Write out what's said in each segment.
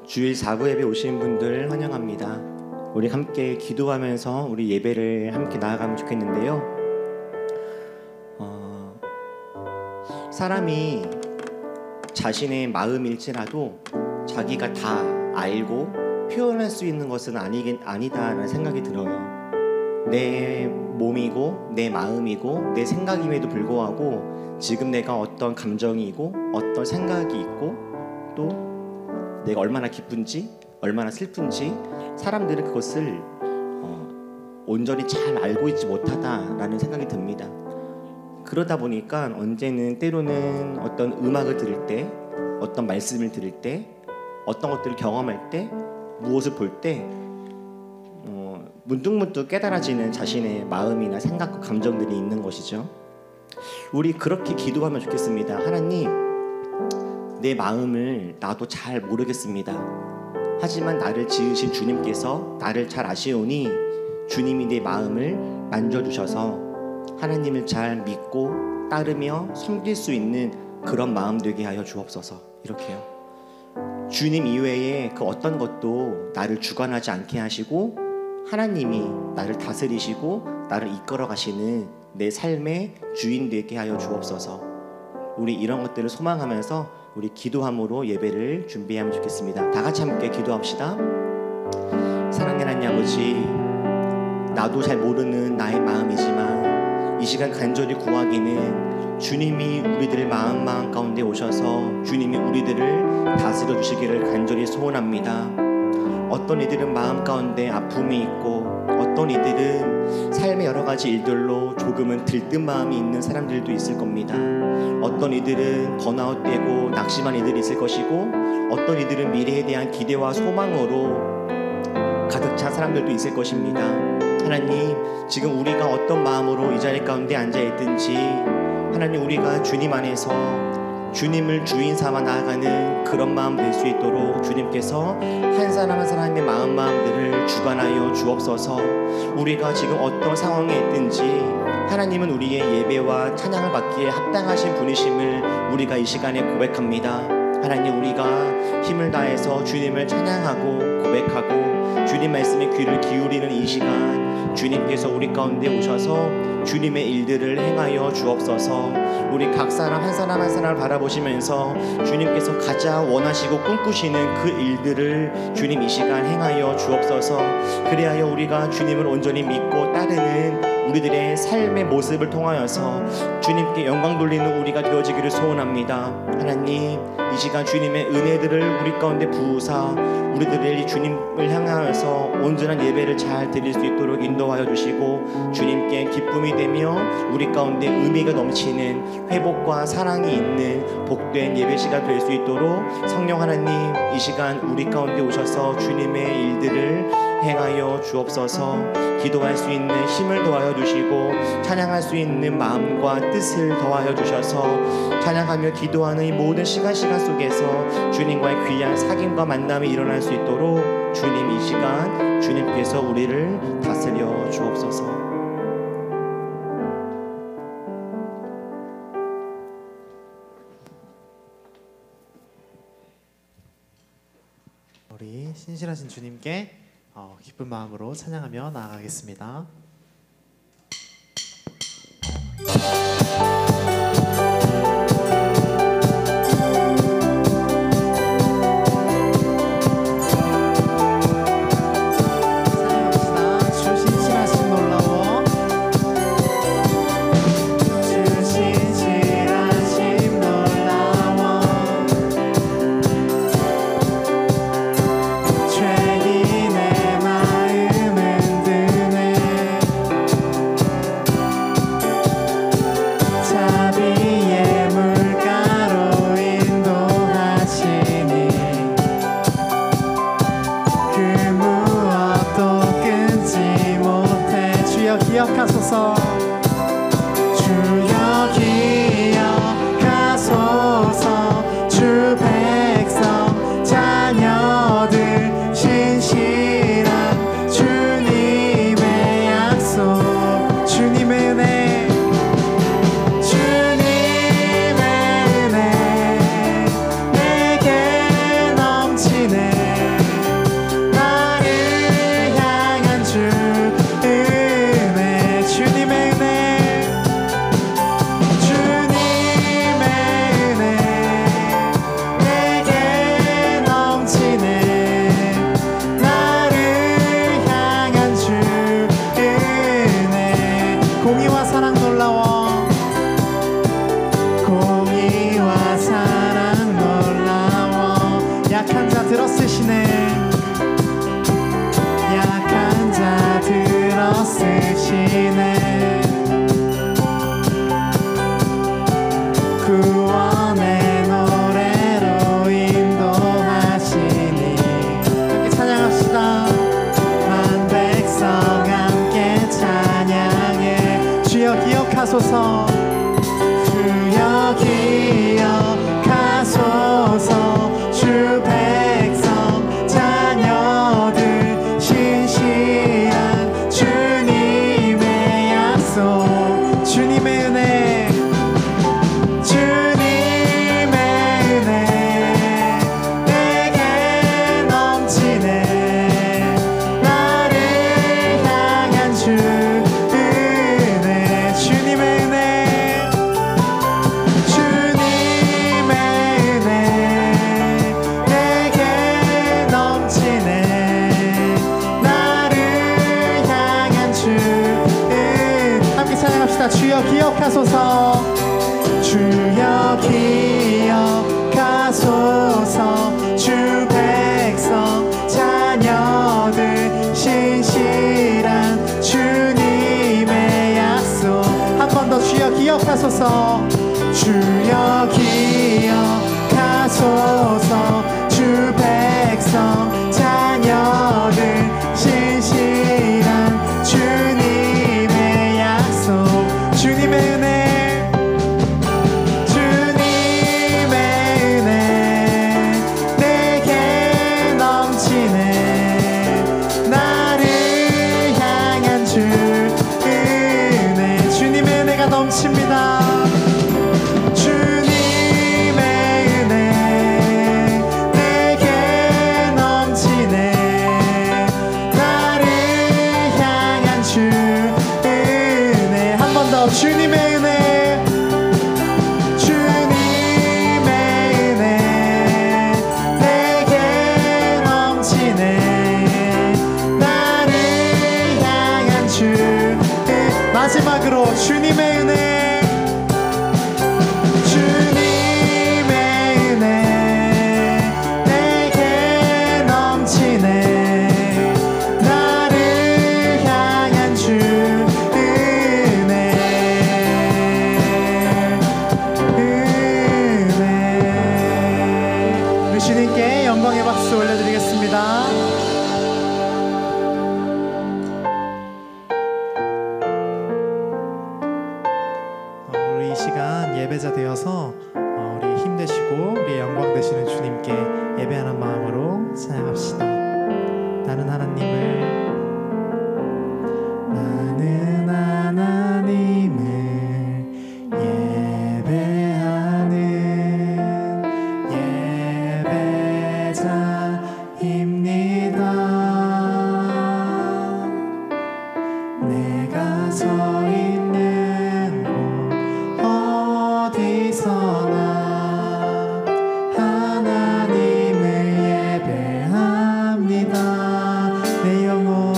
주일 4부 예배 오신 분들 환영합니다. 우리 함께 기도하면서 우리 예배를 함께 나아가면 좋겠는데요. 사람이 자신의 마음일지라도 자기가 다 알고 표현할 수 있는 것은 아니다라는 생각이 들어요. 내 몸이고 내 마음이고 내 생각임에도 불구하고 지금 내가 어떤 감정이고 어떤 생각이 있고 또 내가 얼마나 기쁜지 얼마나 슬픈지 사람들은 그것을 온전히 잘 알고 있지 못하다라는 생각이 듭니다. 그러다 보니까 언제는 때로는 어떤 음악을 들을 때, 어떤 말씀을 들을 때, 어떤 것들을 경험할 때, 무엇을 볼 때 문득문득 깨달아지는 자신의 마음이나 생각과 감정들이 있는 것이죠. 우리 그렇게 기도하면 좋겠습니다. 하나님, 내 마음을 나도 잘 모르겠습니다. 하지만 나를 지으신 주님께서 나를 잘 아시오니 주님이 내 마음을 만져주셔서 하나님을 잘 믿고 따르며 섬길 수 있는 그런 마음 되게 하여 주옵소서. 이렇게요. 주님 이외에 그 어떤 것도 나를 주관하지 않게 하시고 하나님이 나를 다스리시고 나를 이끌어 가시는 내 삶의 주인 되게 하여 주옵소서. 우리 이런 것들을 소망하면서 우리 기도함으로 예배를 준비하면 좋겠습니다. 다 같이 함께 기도합시다. 사랑하는 하나님 아버지, 나도 잘 모르는 나의 마음이지만 이 시간 간절히 구하기는 주님이 우리들의 마음 가운데 오셔서 주님이 우리들을 다스려 주시기를 간절히 소원합니다. 어떤 이들은 마음 가운데 아픔이 있고 어떤 이들은 삶의 여러 가지 일들로 조금은 들뜬 마음이 있는 사람들도 있을 겁니다. 어떤 이들은 번아웃되고 낙심한 이들이 있을 것이고 어떤 이들은 미래에 대한 기대와 소망으로 가득 찬 사람들도 있을 것입니다. 하나님, 지금 우리가 어떤 마음으로 이 자리 가운데 앉아있든지 하나님, 우리가 주님 안에서 주님을 주인 삼아 나아가는 그런 마음 될 수 있도록 주님께서 한 사람 한 사람의 마음들을 주관하여 주옵소서. 우리가 지금 어떤 상황에 있든지 하나님은 우리의 예배와 찬양을 받기에 합당하신 분이심을 우리가 이 시간에 고백합니다. 하나님, 우리가 힘을 다해서 주님을 찬양하고 고백하고 주님 말씀에 귀를 기울이는 이 시간 주님께서 우리 가운데 오셔서 주님의 일들을 행하여 주옵소서. 우리 각 사람 한 사람 한 사람을 바라보시면서 주님께서 가장 원하시고 꿈꾸시는 그 일들을 주님 이 시간 행하여 주옵소서. 그리하여 우리가 주님을 온전히 믿고 따르는 우리들의 삶의 모습을 통하여서 주님께 영광 돌리는 우리가 되어지기를 소원합니다. 하나님, 이 시간 주님의 은혜들을 우리 가운데 부으사 우리들의 주님을 향하여서 온전한 예배를 잘 드릴 수 있도록 인도하여 주시고 주님께 기쁨이 되며 우리 가운데 의미가 넘치는 회복과 사랑이 있는 복된 예배 시간 될 수 있도록 성령 하나님, 이 시간 우리 가운데 오셔서 주님의 일들을 행하여 주옵소서. 기도할 수 있는 힘을 더하여 주시고 찬양할 수 있는 마음과 뜻을 더하여 주셔서 찬양하며 기도하는 이 모든 시간 속에서 주님과의 귀한 사귐과 만남이 일어날 수 있도록 주님 이 시간 주님께서 우리를 다스려 주옵소서. 우리 신실하신 주님께 기쁜 마음으로 찬양하며 나아가겠습니다. 기억하소서. 주여 기억하소서. 주 백성 자녀들 신실한 주님의 약속, 주님의 은혜, 주님의 은혜 내게 넘치네. 들어 쓰시네. 약한 자 들어 쓰시네. 구원의 노래로 인도하시니. 함께 찬양합시다. 만 백성 함께 찬양해. 주여 기억하소서. 주여 기억하소서. 주 백성 자녀들 신실한 주님의 약속. 주님의 은혜, 주님의 은혜 내게 넘치네. 나를 향한 주 은혜. 주님의 은혜, 주님의 은혜 내게 넘치네. 나를 향한 주 은혜. 함께 찬양합시다. 주여 기억하소서. 주여 기억하소서. 주 백성 자녀들 신실한 주님의 약속. 한 번 더 주여 기억하소서. 주여 기억하소서. 주 백성 자녀들 신실한 주님의 약속. 주님의 은혜, 주님의 은혜 내게 넘치네. 나를 향한 주 은혜. 주님의 은혜가 넘칩니다. 주님의 은혜 내게 넘치네. 나를 향한 주 은혜. 한 번 더. 주님의 은혜, 주님의 은혜 내게 넘치네. 나를 향한 주 은혜. 마지막으로 주님의 은혜, 주님의 은혜 내게 넘치네. 나를 향한 주 은혜. 우리 주님께 영광의 박수 올려드리겠습니다. 우리 이 시간 예배자 되어서 우리 힘되시고 우리의 영광 되시는 주님께 예배하는 마음으로 찬양합시다. 나는 하나님을 예배하는 예배자입니다. 내가 서 있는 곳 어디서나 하나님을 예배합니다. 내 영혼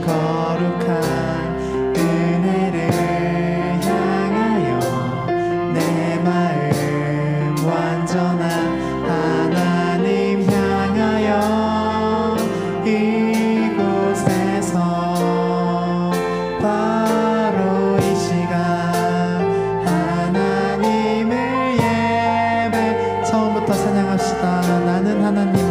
거룩한 은혜를 향하여 내 마음 완전한 하나님 향하여 이곳에서 바로 이 시간 하나님을 예배. 처음부터 찬양합시다. 나는 하나님을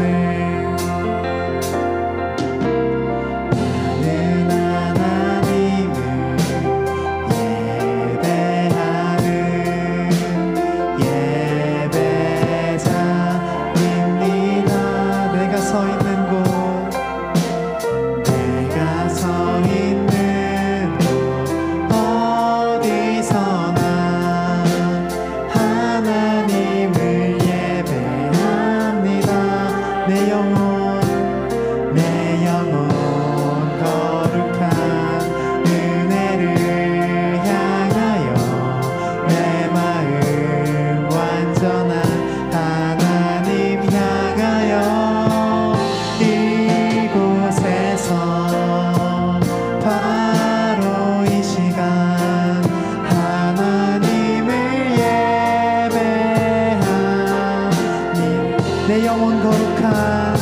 내 영혼 거룩한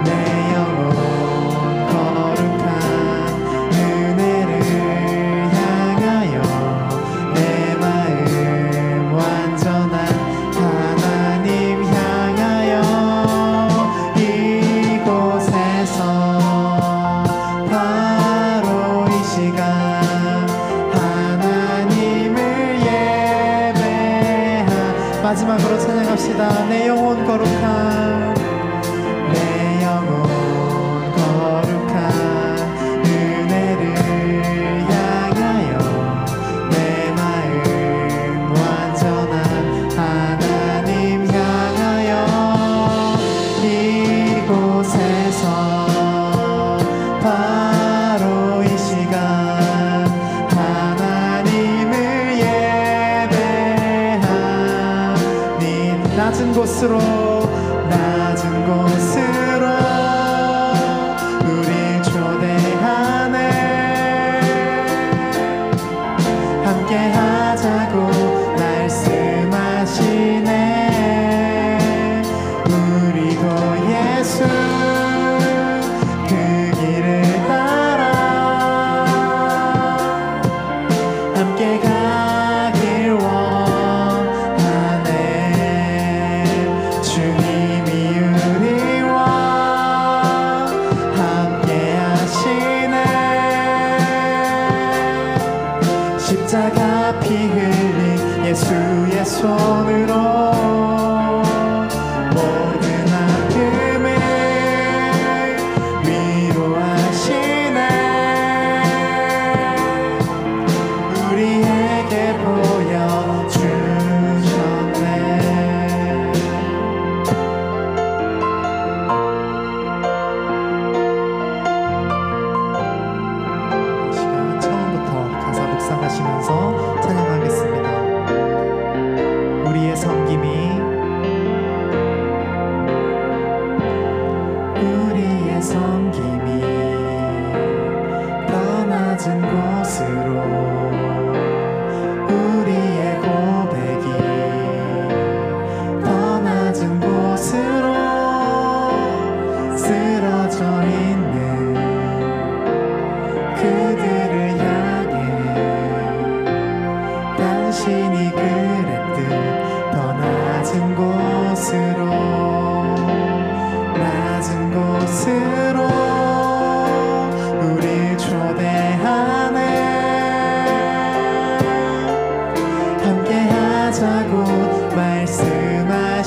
내 영혼 거룩한 은혜를 향하여 내 마음 완전한 하나님 향하여 이곳에서 바로 이 시간 하나님을 예배하 마지막으로 찬양합시다. 내 영혼 거룩한 내 영혼 거룩한 은혜를 향하여 내 마음 완전한 하나님 향하여 이곳에서 바로 이 시간 하나님을 예배하니 낮은 곳으로 우리 초대하네. 함께 하자고 말씀하시네. 우리도 예수 그 길을 따라 함께 가길 원하네. 주님이 우리와 함께 하시네. 십자가 피 흘린 예수의 손으로 모든 아픔을 위로하시네. 우리에게 보여주셨네. 이 시간 처음부터 가사 묵상하시면서 찬양하겠습니다. 우리의 섬김이 더 낮은 곳으로 우리의 고백이 더 낮은 곳으로 쓰러져 있는 그들을 향해 당신이 그랬듯 더 낮은 곳으로 우릴 초대하네. 함께 하자고 말씀하시네.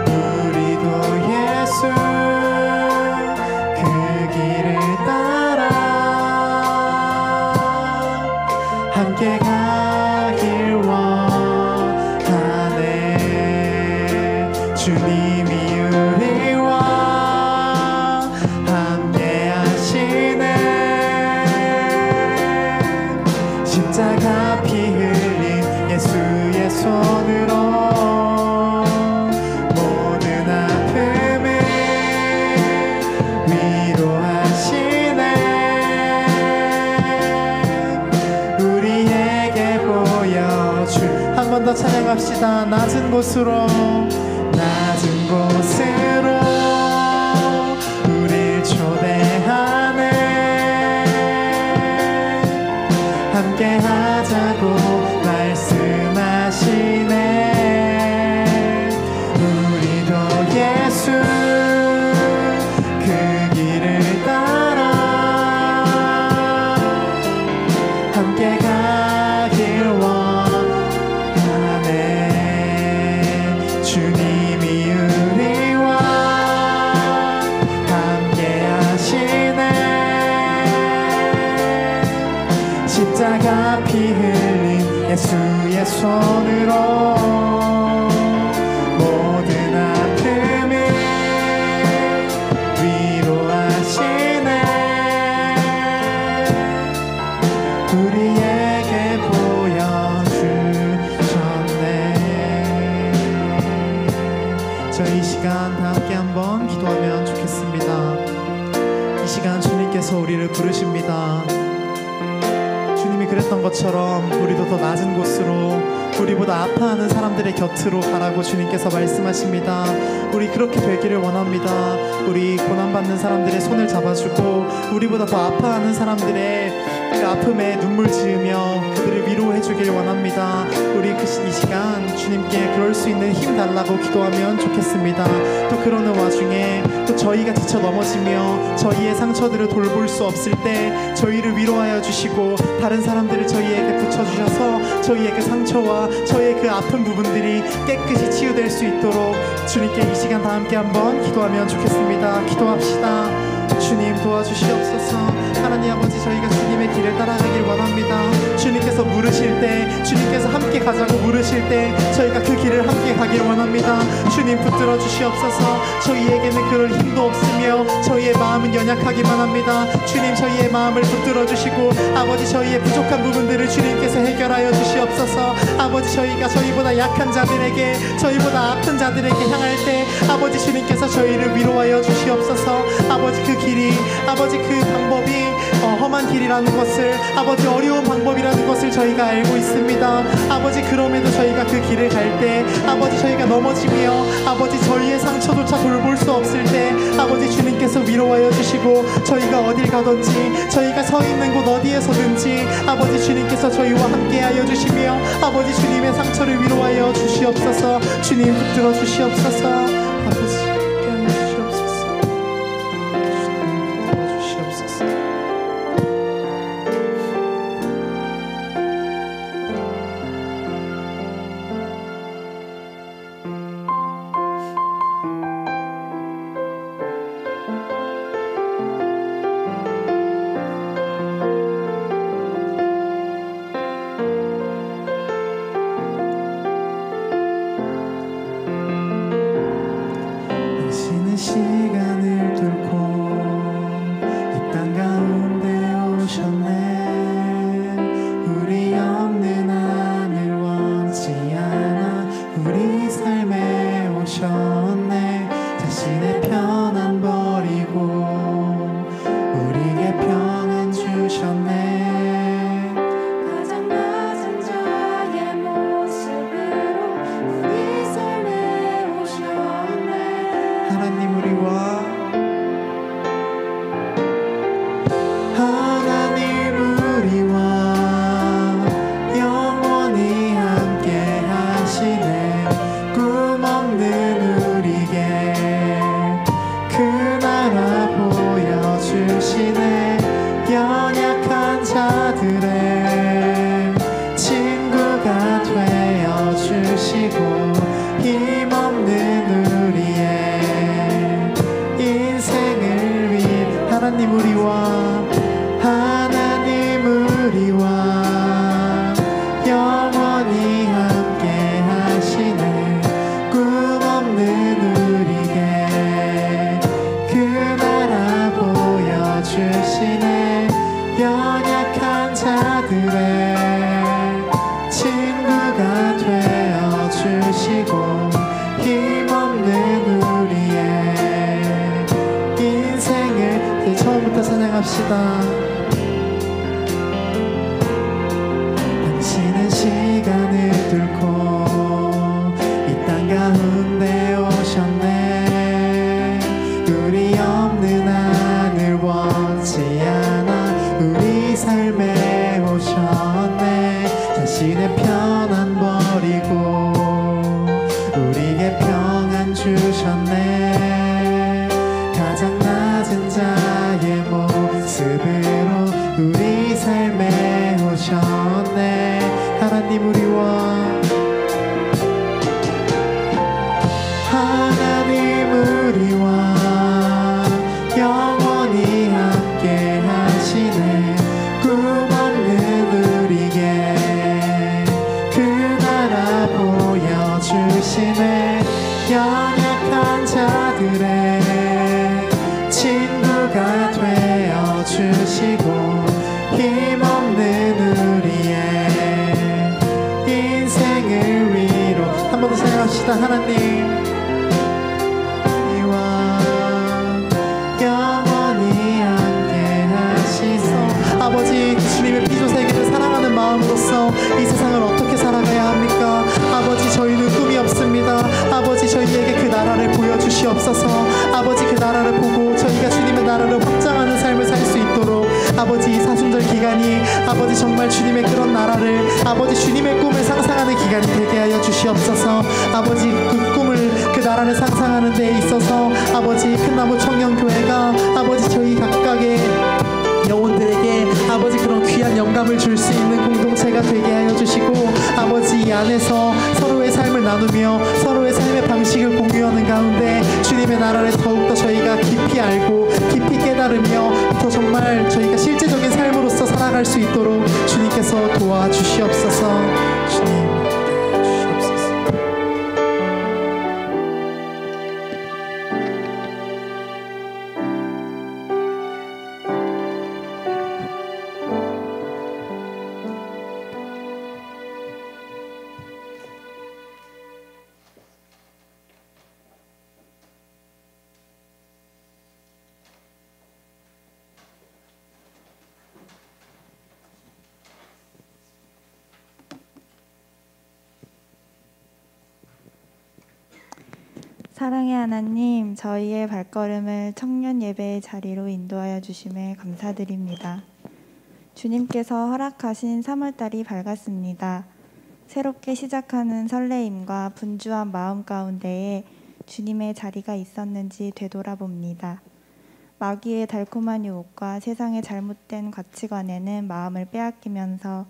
우리도 예수 그 길을 따라 함께 가길 원하네. 주님이 우리와 함께 하시네. 십자가 피 흘린 예수의 손으로 모든 아픔을 위로하시네. 우리에게 보여줄 한 번 더 찬양합시다. 낮은 곳으로 우릴 초대하네. 함께 하자고 말씀하시네. 우리도 예수 그 길을 따라 함께 가길 원하네. 주님이 우리와 함께 하시네. 십자가 피 흘린 예수의 손으로 모든 아픔을 위로하시네. 우리에게 보여주셨네. 저희 이 시간 다 함께 한번 기도하면 좋겠습니다. 이 시간 주님께서 우리를 부르십니다. 주님이 그랬던 것처럼 우리도 더 낮은 곳으로 우리보다 아파하는 사람들의 곁으로 가라고 주님께서 말씀하십니다. 우리 그렇게 되기를 원합니다. 우리 고난받는 사람들의 손을 잡아주고 우리보다 더 아파하는 사람들의 그 아픔에 눈물 지으며 그들을 위로해 주길 원합니다. 우리 이 시간 주님께 그럴 수 있는 힘 달라고 기도하면 좋겠습니다. 또 그러는 와중에 또 저희가 지쳐 넘어지며 저희의 상처들을 돌볼 수 없을 때 저희를 위로하여 주시고 다른 사람들을 저희에게 붙여주셔서 저희의 그 상처와 저희의 그 아픈 부분들이 깨끗이 치유될 수 있도록 주님께 이 시간 다 함께 한번 기도하면 좋겠습니다. 기도합시다. 주님 도와주시옵소서. 하나님 아버지, 저희가 주님의 길을 따라가길 원합니다. 주님께서 물으실 때, 주님께서 함께 가자고 물으실 때 저희가 그 길을 함께 가길 원합니다. 주님 붙들어 주시옵소서. 저희에게는 그럴 힘도 없으며 저희의 마음은 연약하기만 합니다. 주님, 저희의 마음을 붙들어 주시고 아버지, 저희의 부족한 부분들을 주님께서 해결하여 주시옵소서. 아버지, 저희가 저희보다 약한 자들에게, 저희보다 아픈 자들에게 향할 때 아버지, 주님께서 저희를 위로하여 주시옵소서. 아버지, 그 길이, 아버지, 그 방법이 험한 길이라는 것을, 아버지, 어려운 방법이라는 것을 저희가 알고 있습니다. 아버지, 그럼에도 저희가 그 길을 갈 때 아버지, 저희가 넘어지며 아버지, 저희의 상처조차 돌볼 수 없을 때 아버지, 주님께서 위로하여 주시고 저희가 어딜 가든지 저희가 서 있는 곳 어디에서든지 아버지, 주님께서 저희와 함께하여 주시며 아버지, 주님의 상처를 위로하여 주시옵소서. 주님 붙들어 주시옵소서. 아버지, 함께하여 주시옵소서. 주님 붙들어 주시옵소서. 당신은 시간을 뚫고 이 땅 가운데 오셨네. 우리 없는 하늘 원치 않아 우리 삶에 오셨네. 자신의 편안 버리고 우리에게 평안 주셨네. 가장 낮은 자의 모습으로 우리 삶에 오셨네. 하나님 우리와 영원히 함께 하시네. 꿈없는 우리에게 그 나라 보여주시네. 연약한 자들의 친구가 되어주시고 힘없는 우리의 인생을 위해 하나님 우리와 영원히 함께 하시네. 꿈없는 우리에게 그 나라 보여주시네. 연약한 자들의 친구가 되어주시고 힘없는 우리의 인생을 이제 처음부터 찬양합시다. 당신은 시간을 뚫고 이 땅 가운데 오셨네. 우리 없는 하늘 원치 않아 우리 삶에 오셨네. 자신의 편안 버리고 우리에게 평안 주셨네. 가장 낮은 자의 모습으로 우리 삶에 오셨네. 하나님 우리와 영원히 함께 하시네. 꿈없는 우리에게 그 나라 보여주시네. 연약한 자들의 친구가 되어주시고 힘없는 우리의 인생을 위로 한 번 더 생각합시다. 하나님 영원히 함께 하시소. 아버지, 주님의 피조 세계를 사랑하는 마음으로써 이 세상을 어떻게 살아가야 합니까? 아버지, 저희는 꿈이 없습니다. 아버지, 저희에게 그 나라를 보여주시옵소서. 아버지, 그 나라를 보고 저희가 주님의 나라를 확장하는 삶을 살 수 있도록 아버지, 이 사순절 기간이 아버지 정말 주님의 그런 나라를 아버지 주님의 꿈을 상상하는 기간이 되게 하여 주시옵소서. 아버지, 그 꿈을 그 나라를 상상하는 데 있어서 아버지 큰나무 청년교회가 아버지 저희 각각의 영혼들에게 아버지 그런 귀한 영감을 줄 수 있는 공동체가 되게 하여 주시고 아버지 이 안에서 서로의 삶을 나누며 서로의 삶의 방식을 공유하는 가운데 주님의 나라를 더욱더 저희가 깊이 알고 깊이 깨달으며 더 정말 저희가 실제적인 삶으로서 살아갈 수 있도록 주님께서 도와주시옵소서. 주님 주시옵소서. 사랑의 하나님, 저희의 발걸음을 청년 예배의 자리로 인도하여 주심에 감사드립니다. 주님께서 허락하신 3월달이 밝았습니다. 새롭게 시작하는 설레임과 분주한 마음 가운데에 주님의 자리가 있었는지 되돌아봅니다. 마귀의 달콤한 유혹과 세상의 잘못된 가치관에는 마음을 빼앗기면서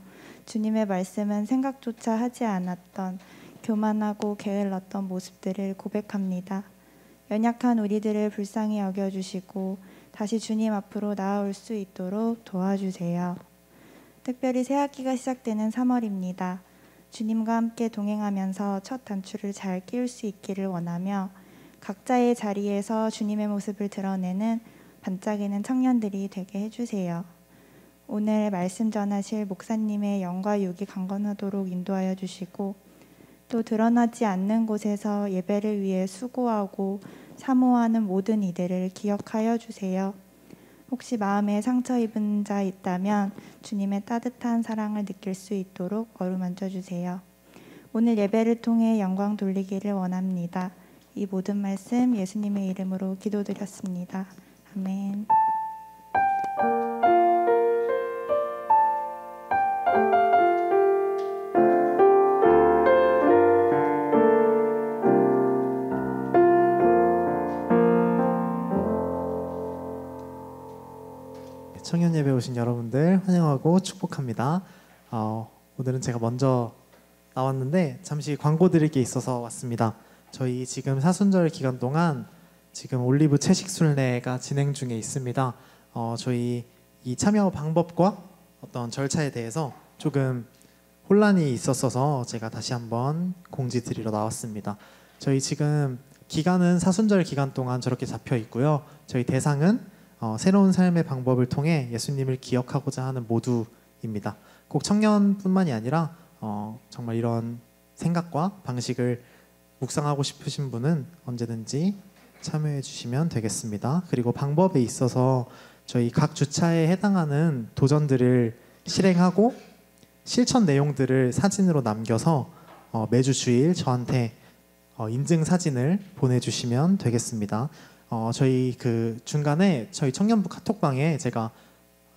주님의 말씀은 생각조차 하지 않았던 교만하고 게을렀던 모습들을 고백합니다. 연약한 우리들을 불쌍히 여겨주시고 다시 주님 앞으로 나아올 수 있도록 도와주세요. 특별히 새학기가 시작되는 3월입니다. 주님과 함께 동행하면서 첫 단추를 잘 끼울 수 있기를 원하며 각자의 자리에서 주님의 모습을 드러내는 반짝이는 청년들이 되게 해주세요. 오늘 말씀 전하실 목사님의 영과 육이 강건하도록 인도하여 주시고 또 드러나지 않는 곳에서 예배를 위해 수고하고 사모하는 모든 이들을 기억하여 주세요. 혹시 마음에 상처 입은 자 있다면 주님의 따뜻한 사랑을 느낄 수 있도록 어루만져 주세요. 오늘 예배를 통해 영광 돌리기를 원합니다. 이 모든 말씀 예수님의 이름으로 기도드렸습니다. 아멘. 청년 예배 오신 여러분들 환영하고 축복합니다. 오늘은 제가 먼저 나왔는데 잠시 광고 드릴 게 있어서 왔습니다. 저희 지금 사순절 기간 동안 지금 올리브 채식 순례가 진행 중에 있습니다. 저희 이 참여 방법과 어떤 절차에 대해서 조금 혼란이 있었어서 제가 다시 한번 공지 드리러 나왔습니다. 저희 지금 기간은 사순절 기간 동안 저렇게 잡혀 있고요. 저희 대상은 새로운 삶의 방법을 통해 예수님을 기억하고자 하는 모두입니다. 꼭 청년뿐만이 아니라 정말 이런 생각과 방식을 묵상하고 싶으신 분은 언제든지 참여해 주시면 되겠습니다. 그리고 방법에 있어서 저희 각 주차에 해당하는 도전들을 실행하고 실천 내용들을 사진으로 남겨서 매주 주일 저한테 인증 사진을 보내주시면 되겠습니다. 저희 그 중간에 저희 청년부 카톡방에 제가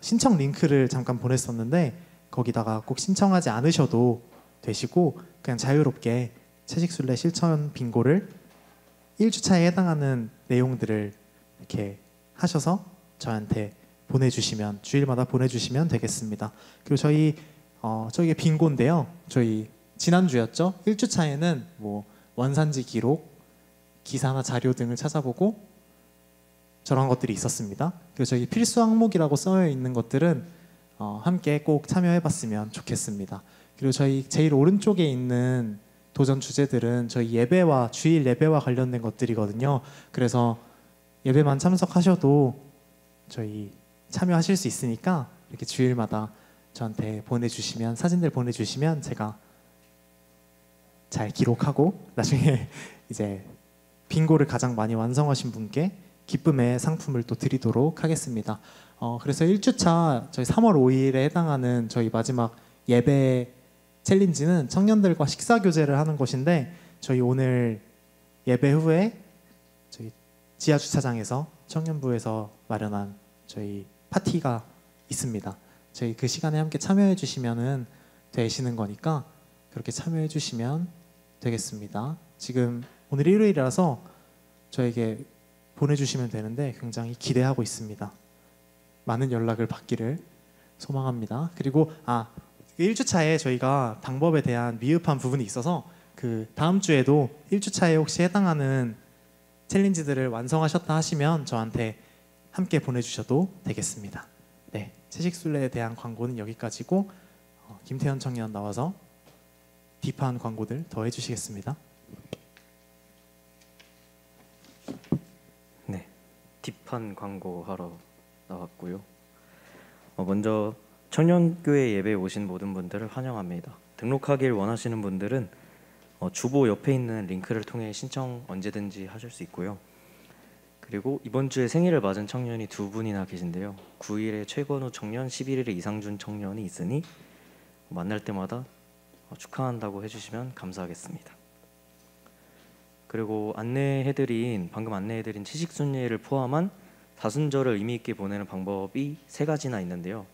신청 링크를 잠깐 보냈었는데 거기다가 꼭 신청하지 않으셔도 되시고 그냥 자유롭게 채식순례 실천 빙고를 1주차에 해당하는 내용들을 이렇게 하셔서 저한테 보내주시면 주일마다 보내주시면 되겠습니다. 그리고 저희게 빙고인데요. 저희 지난주였죠. 1주차에는 뭐 원산지 기록, 기사나 자료 등을 찾아보고 저런 것들이 있었습니다. 그리고 저희 필수 항목이라고 써 있는 것들은 함께 꼭 참여해봤으면 좋겠습니다. 그리고 저희 제일 오른쪽에 있는 도전 주제들은 저희 예배와 주일 예배와 관련된 것들이거든요. 그래서 예배만 참석하셔도 저희 참여하실 수 있으니까 이렇게 주일마다 저한테 보내주시면 사진들 보내주시면 제가 잘 기록하고 나중에 이제 빙고를 가장 많이 완성하신 분께 기쁨의 상품을 또 드리도록 하겠습니다. 그래서 1주차 저희 3월 5일에 해당하는 저희 마지막 예배 챌린지는 청년들과 식사 교제를 하는 곳인데 저희 오늘 예배 후에 저희 지하 주차장에서 청년부에서 마련한 저희 파티가 있습니다. 저희 그 시간에 함께 참여해 주시면은 되시는 거니까 그렇게 참여해 주시면 되겠습니다. 지금 오늘 일요일이라서 저에게 보내주시면 되는데 굉장히 기대하고 있습니다. 많은 연락을 받기를 소망합니다. 그리고 1주차에 저희가 방법에 대한 미흡한 부분이 있어서 그 다음 주에도 1주차에 혹시 해당하는 챌린지들을 완성하셨다 하시면 저한테 함께 보내주셔도 되겠습니다. 네, 채식순례에 대한 광고는 여기까지고 김태현 청년 나와서 딥한 광고들 더 해주시겠습니다. 네, 딥한 광고 하러 나왔고요. 먼저 청년교회 예배에 오신 모든 분들을 환영합니다. 등록하길 원하시는 분들은 주보 옆에 있는 링크를 통해 신청 언제든지 하실 수 있고요. 그리고 이번 주에 생일을 맞은 청년이 2분이나 계신데요. 9일에 최건우 청년, 11일에 이상준 청년이 있으니 만날 때마다 축하한다고 해주시면 감사하겠습니다. 그리고 방금 안내해드린 채식순례를 포함한 사순절을 의미 있게 보내는 방법이 3가지나 있는데요.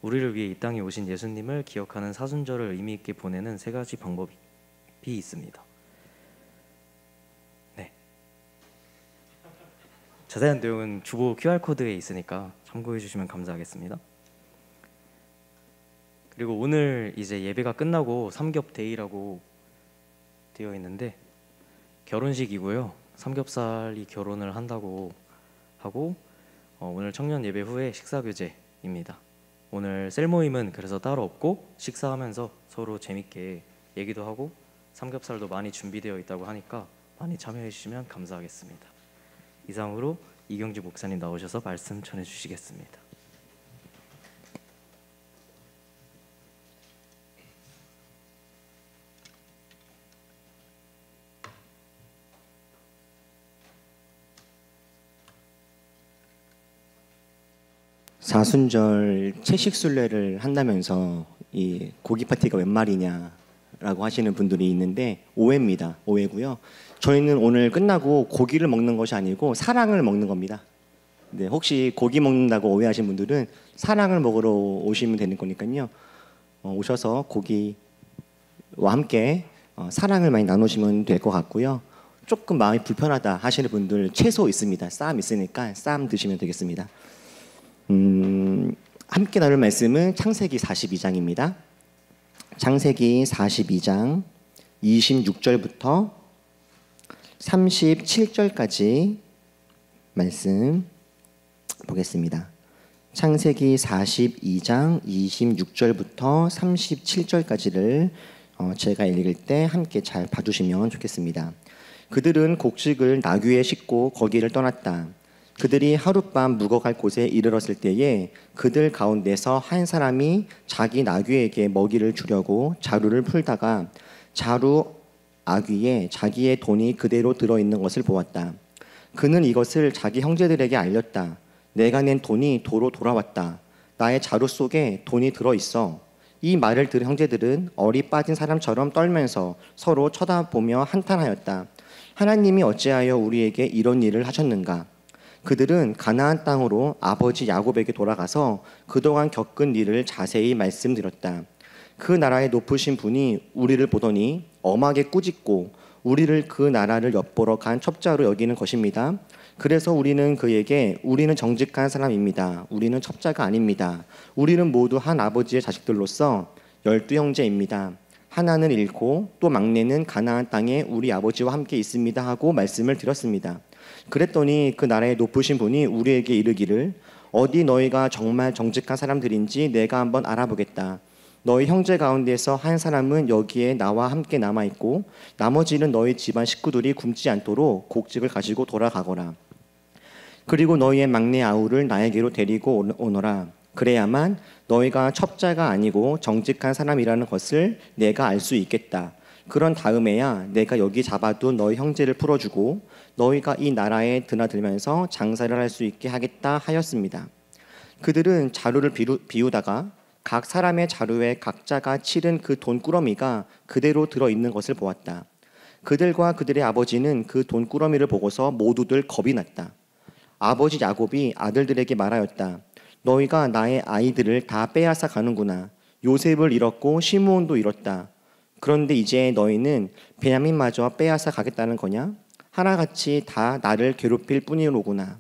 우리를 위해 이 땅에 오신 예수님을 기억하는 사순절을 의미 있게 보내는 3가지 방법이 있습니다. 네. 자세한 내용은 주보 QR코드에 있으니까 참고해 주시면 감사하겠습니다. 그리고 오늘 이제 예배가 끝나고 삼겹데이라고 되어 있는데 결혼식이고요. 삼겹살이 결혼을 한다고 하고 오늘 청년 예배 후에 식사 교제입니다. 오늘 셀 모임은 그래서 따로 없고 식사하면서 서로 재밌게 얘기도 하고 삼겹살도 많이 준비되어 있다고 하니까 많이 참여해 주시면 감사하겠습니다. 이상으로 이경주 목사님 나오셔서 말씀 전해 주시겠습니다. 사순절 채식순례를 한다면서 이 고기 파티가 웬 말이냐라고 하시는 분들이 있는데 오해입니다. 오해고요. 저희는 오늘 끝나고 고기를 먹는 것이 아니고 사랑을 먹는 겁니다. 네, 혹시 고기 먹는다고 오해하신 분들은 사랑을 먹으러 오시면 되는 거니까요. 오셔서 고기와 함께 사랑을 많이 나누시면 될 것 같고요. 조금 마음이 불편하다 하시는 분들 채소 있습니다. 쌈 있으니까 쌈 드시면 되겠습니다. 함께 나눌 말씀은 창세기 42장입니다. 창세기 42장 26절부터 37절까지 말씀 보겠습니다. 창세기 42장 26절부터 37절까지를 제가 읽을 때 함께 잘 봐주시면 좋겠습니다. 그들은 곡식을 나귀에 싣고 거기를 떠났다. 그들이 하룻밤 묵어갈 곳에 이르렀을 때에 그들 가운데서 한 사람이 자기 나귀에게 먹이를 주려고 자루를 풀다가 자루 아귀에 자기의 돈이 그대로 들어있는 것을 보았다. 그는 이것을 자기 형제들에게 알렸다. 내가 낸 돈이 도로 돌아왔다. 나의 자루 속에 돈이 들어있어. 이 말을 들은 형제들은 얼이 빠진 사람처럼 떨면서 서로 쳐다보며 한탄하였다. 하나님이 어찌하여 우리에게 이런 일을 하셨는가? 그들은 가나안 땅으로 아버지 야곱에게 돌아가서 그동안 겪은 일을 자세히 말씀드렸다. 그 나라의 높으신 분이 우리를 보더니 엄하게 꾸짖고 우리를 그 나라를 엿보러 간 첩자로 여기는 것입니다. 그래서 우리는 그에게 우리는 정직한 사람입니다. 우리는 첩자가 아닙니다. 우리는 모두 한 아버지의 자식들로서 12형제입니다. 하나는 잃고 또 막내는 가나안 땅에 우리 아버지와 함께 있습니다 하고 말씀을 드렸습니다. 그랬더니 그 나라의 높으신 분이 우리에게 이르기를 어디 너희가 정말 정직한 사람들인지 내가 한번 알아보겠다. 너희 형제 가운데서 한 사람은 여기에 나와 함께 남아있고 나머지는 너희 집안 식구들이 굶지 않도록 곡식을 가지고 돌아가거라. 그리고 너희의 막내 아우를 나에게로 데리고 오너라. 그래야만 너희가 첩자가 아니고 정직한 사람이라는 것을 내가 알 수 있겠다. 그런 다음에야 내가 여기 잡아둔 너희 형제를 풀어주고 너희가 이 나라에 드나들면서 장사를 할 수 있게 하겠다 하였습니다. 그들은 자루를 비우다가 각 사람의 자루에 각자가 치른 그 돈꾸러미가 그대로 들어있는 것을 보았다. 그들과 그들의 아버지는 그 돈꾸러미를 보고서 모두들 겁이 났다. 아버지 야곱이 아들들에게 말하였다. 너희가 나의 아이들을 다 빼앗아 가는구나. 요셉을 잃었고 시므온도 잃었다. 그런데 이제 너희는 베냐민마저 빼앗아 가겠다는 거냐? 하나같이 다 나를 괴롭힐 뿐이로구나.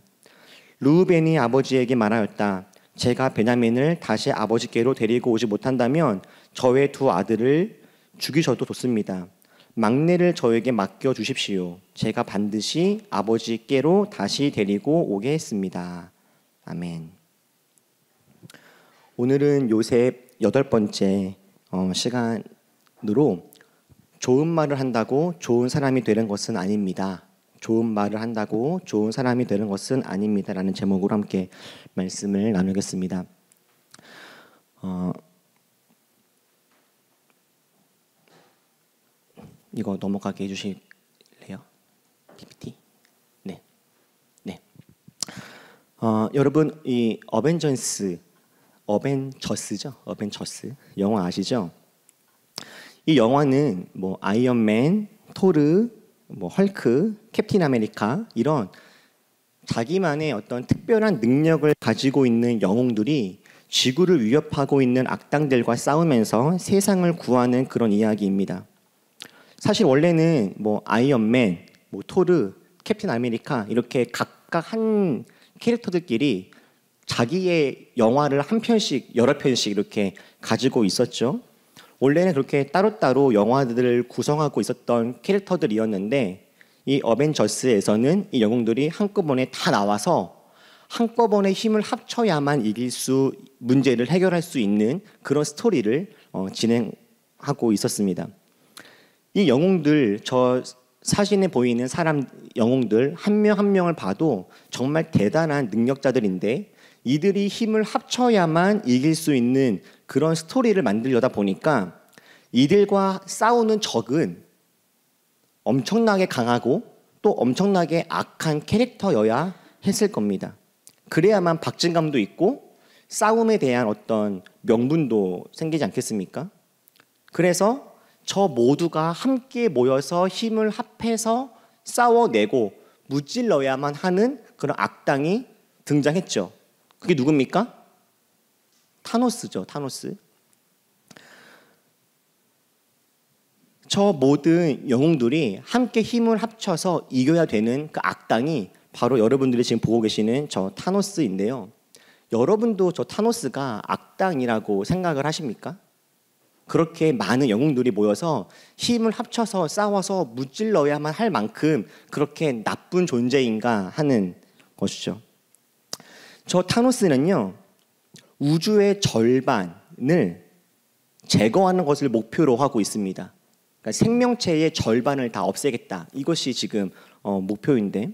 르우벤이 아버지에게 말하였다. 제가 베냐민을 다시 아버지께로 데리고 오지 못한다면 저의 두 아들을 죽이셔도 좋습니다. 막내를 저에게 맡겨 주십시오. 제가 반드시 아버지께로 다시 데리고 오겠습니다. 아멘. 오늘은 요셉 8번째 시간으로 좋은 말을 한다고 좋은 사람이 되는 것은 아닙니다. 좋은 말을 한다고 좋은 사람이 되는 것은 아닙니다. 라는 제목으로 함께 말씀을 나누겠습니다. 이거 넘어가게 해주실래요? PPT? 네. 여러분 이 어벤져스죠? 어벤져스 영화 아시죠? 이 영화는 뭐 아이언맨, 토르, 뭐 헐크, 캡틴 아메리카 이런 자기만의 어떤 특별한 능력을 가지고 있는 영웅들이 지구를 위협하고 있는 악당들과 싸우면서 세상을 구하는 그런 이야기입니다. 사실 원래는 뭐 아이언맨, 뭐 토르, 캡틴 아메리카 이렇게 각각 한 캐릭터들끼리 자기의 영화를 한 편씩 여러 편씩 이렇게 가지고 있었죠. 원래는 그렇게 따로따로 영화들을 구성하고 있었던 캐릭터들이었는데 이 어벤져스에서는 이 영웅들이 한꺼번에 다 나와서 한꺼번에 힘을 합쳐야만 문제를 해결할 수 있는 그런 스토리를 진행하고 있었습니다. 이 영웅들, 저 사진에 보이는 사람 영웅들 한 명 한 명을 봐도 정말 대단한 능력자들인데 이들이 힘을 합쳐야만 이길 수 있는 그런 스토리를 만들려다 보니까 이들과 싸우는 적은 엄청나게 강하고 또 엄청나게 악한 캐릭터여야 했을 겁니다. 그래야만 박진감도 있고 싸움에 대한 어떤 명분도 생기지 않겠습니까? 그래서 저 모두가 함께 모여서 힘을 합해서 싸워내고 무찔러야만 하는 그런 악당이 등장했죠. 그게 누굽니까? 타노스죠. 타노스. 저 모든 영웅들이 함께 힘을 합쳐서 이겨야 되는 그 악당이 바로 여러분들이 지금 보고 계시는 저 타노스인데요. 여러분도 저 타노스가 악당이라고 생각을 하십니까? 그렇게 많은 영웅들이 모여서 힘을 합쳐서 싸워서 무찔러야만 할 만큼 그렇게 나쁜 존재인가 하는 것이죠. 저 타노스는요, 우주의 절반을 제거하는 것을 목표로 하고 있습니다. 그러니까 생명체의 절반을 다 없애겠다. 이것이 지금 목표인데,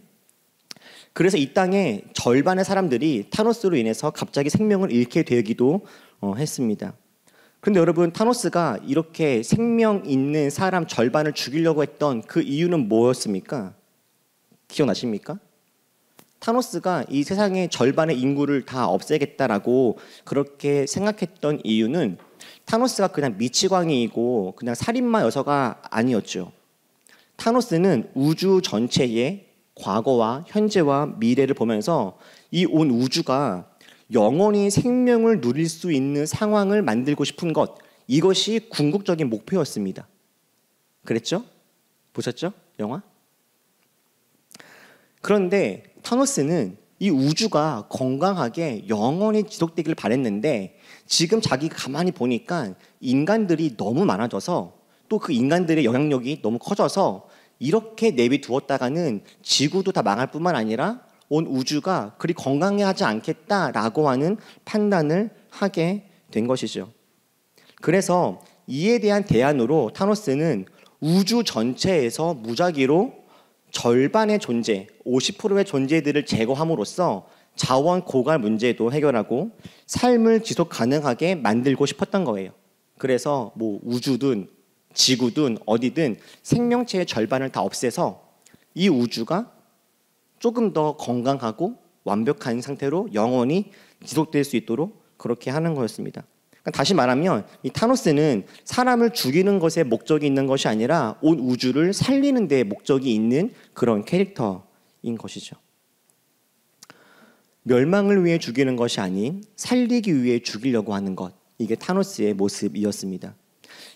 그래서 이 땅에 절반의 사람들이 타노스로 인해서 갑자기 생명을 잃게 되기도 했습니다. 그런데 여러분, 타노스가 이렇게 생명 있는 사람 절반을 죽이려고 했던 그 이유는 뭐였습니까? 기억나십니까? 타노스가 이 세상의 절반의 인구를 다 없애겠다라고 그렇게 생각했던 이유는 타노스가 그냥 미치광이이고 그냥 살인마 여서가 아니었죠. 타노스는 우주 전체의 과거와 현재와 미래를 보면서 이 온 우주가 영원히 생명을 누릴 수 있는 상황을 만들고 싶은 것, 이것이 궁극적인 목표였습니다. 그랬죠? 보셨죠? 영화? 그런데 타노스는 이 우주가 건강하게 영원히 지속되기를 바랬는데 지금 자기가 가만히 보니까 인간들이 너무 많아져서 또 그 인간들의 영향력이 너무 커져서 이렇게 내비두었다가는 지구도 다 망할 뿐만 아니라 온 우주가 그리 건강해하지 않겠다라고 하는 판단을 하게 된 것이죠. 그래서 이에 대한 대안으로 타노스는 우주 전체에서 무작위로 절반의 존재, 50%의 존재들을 제거함으로써 자원 고갈 문제도 해결하고 삶을 지속 가능하게 만들고 싶었던 거예요. 그래서 뭐 우주든 지구든 어디든 생명체의 절반을 다 없애서 이 우주가 조금 더 건강하고 완벽한 상태로 영원히 지속될 수 있도록 그렇게 하는 거였습니다. 그러니까 다시 말하면 이 타노스는 사람을 죽이는 것에 목적이 있는 것이 아니라 온 우주를 살리는 데 목적이 있는 그런 캐릭터인 것이죠. 멸망을 위해 죽이는 것이 아닌 살리기 위해 죽이려고 하는 것, 이게 타노스의 모습이었습니다.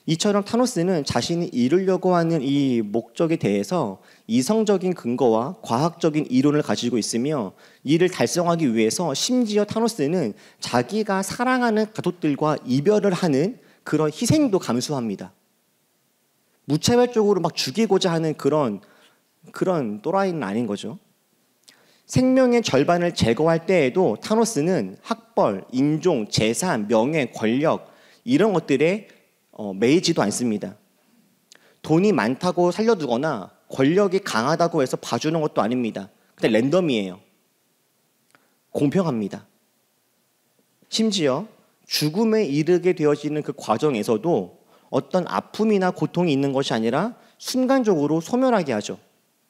이처럼 타노스는 자신이 이루려고 하는 이 목적에 대해서 이성적인 근거와 과학적인 이론을 가지고 있으며 이를 달성하기 위해서 심지어 타노스는 자기가 사랑하는 가족들과 이별을 하는 그런 희생도 감수합니다. 무차별적으로 막 죽이고자 하는 그런 또라이는 아닌 거죠. 생명의 절반을 제거할 때에도 타노스는 학벌, 인종, 재산, 명예, 권력 이런 것들에 매이지도 않습니다. 돈이 많다고 살려두거나 권력이 강하다고 해서 봐주는 것도 아닙니다. 그냥 랜덤이에요. 공평합니다. 심지어 죽음에 이르게 되어지는 그 과정에서도 어떤 아픔이나 고통이 있는 것이 아니라 순간적으로 소멸하게 하죠.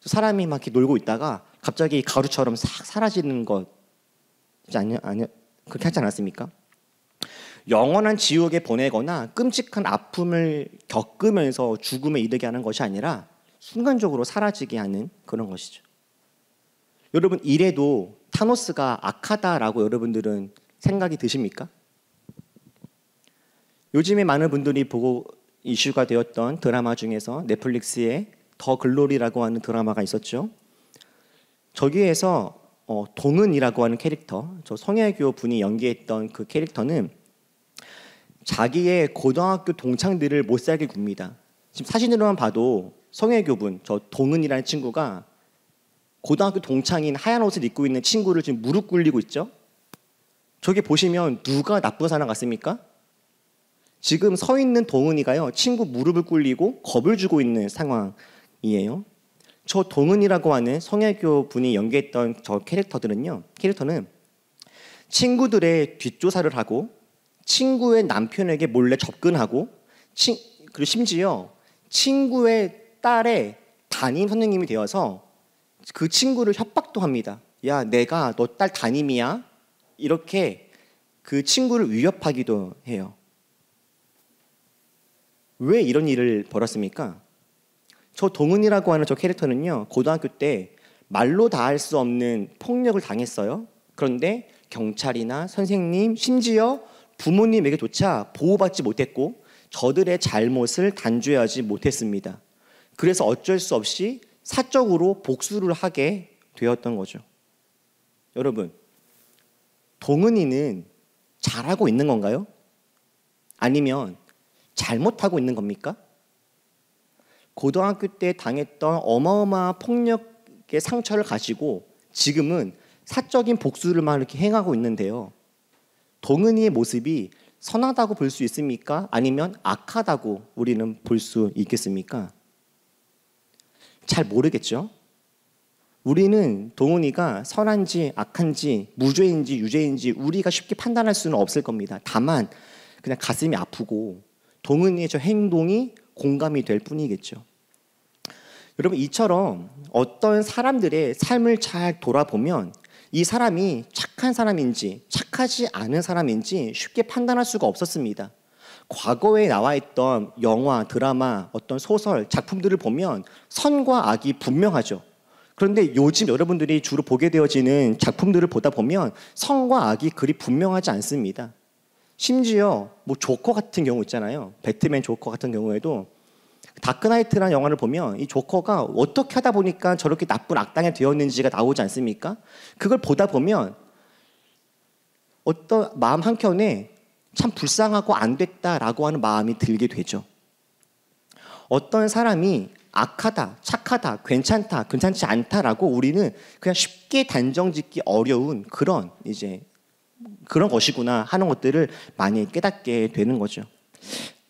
사람이 막 이렇게 놀고 있다가 갑자기 가루처럼 싹 사라지는 것 아니요 그렇게 하지 않았습니까? 영원한 지옥에 보내거나 끔찍한 아픔을 겪으면서 죽음에 이르게 하는 것이 아니라 순간적으로 사라지게 하는 그런 것이죠. 여러분, 이래도 타노스가 악하다라고 여러분들은 생각이 드십니까? 요즘에 많은 분들이 보고 이슈가 되었던 드라마 중에서 넷플릭스에 더 글로리라고 하는 드라마가 있었죠. 저기에서 동은이라고 하는 캐릭터, 저 성혜교 분이 연기했던 그 캐릭터는 자기의 고등학교 동창들을 못 살게 굽니다. 지금 사진으로만 봐도 성혜교 분, 저 동은이라는 친구가 고등학교 동창인 하얀 옷을 입고 있는 친구를 지금 무릎 꿇리고 있죠. 저기 보시면 누가 나쁜 사람 같습니까? 지금 서 있는 동은이가요, 친구 무릎을 꿇리고 겁을 주고 있는 상황이에요. 저 동은이라고 하는 성혜교 분이 연기했던 저 캐릭터는 친구들의 뒷조사를 하고 친구의 남편에게 몰래 접근하고 그리고 심지어 친구의 딸의 담임 선생님이 되어서 그 친구를 협박도 합니다. 야, 내가 너 딸 담임이야? 이렇게 그 친구를 위협하기도 해요. 왜 이런 일을 벌였습니까? 저 동은이라고 하는 저 캐릭터는요, 고등학교 때 말로 다 할 수 없는 폭력을 당했어요. 그런데 경찰이나 선생님, 심지어 부모님에게조차 보호받지 못했고 저들의 잘못을 단죄하지 못했습니다. 그래서 어쩔 수 없이 사적으로 복수를 하게 되었던 거죠. 여러분, 동은이는 잘하고 있는 건가요? 아니면 잘못하고 있는 겁니까? 고등학교 때 당했던 어마어마한 폭력의 상처를 가지고 지금은 사적인 복수를만 이렇게 행하고 있는데요. 동은이의 모습이 선하다고 볼 수 있습니까? 아니면 악하다고 우리는 볼 수 있겠습니까? 잘 모르겠죠? 우리는 동은이가 선한지 악한지 무죄인지 유죄인지 우리가 쉽게 판단할 수는 없을 겁니다. 다만 그냥 가슴이 아프고 동은이의 저 행동이 공감이 될 뿐이겠죠. 여러분, 이처럼 어떤 사람들의 삶을 잘 돌아보면 이 사람이 착한 사람인지 착하지 않은 사람인지 쉽게 판단할 수가 없었습니다. 과거에 나와 있던 영화, 드라마, 어떤 소설, 작품들을 보면 선과 악이 분명하죠. 그런데 요즘 여러분들이 주로 보게 되어지는 작품들을 보다 보면 선과 악이 그리 분명하지 않습니다. 심지어 뭐 조커 같은 경우 있잖아요. 배트맨 조커 같은 경우에도 다크나이트라는 영화를 보면 이 조커가 어떻게 하다 보니까 저렇게 나쁜 악당이 되었는지가 나오지 않습니까? 그걸 보다 보면 어떤 마음 한켠에 참 불쌍하고 안 됐다라고 하는 마음이 들게 되죠. 어떤 사람이 악하다, 착하다, 괜찮다, 괜찮지 않다라고 우리는 그냥 쉽게 단정짓기 어려운 그런 것이구나 하는 것들을 많이 깨닫게 되는 거죠.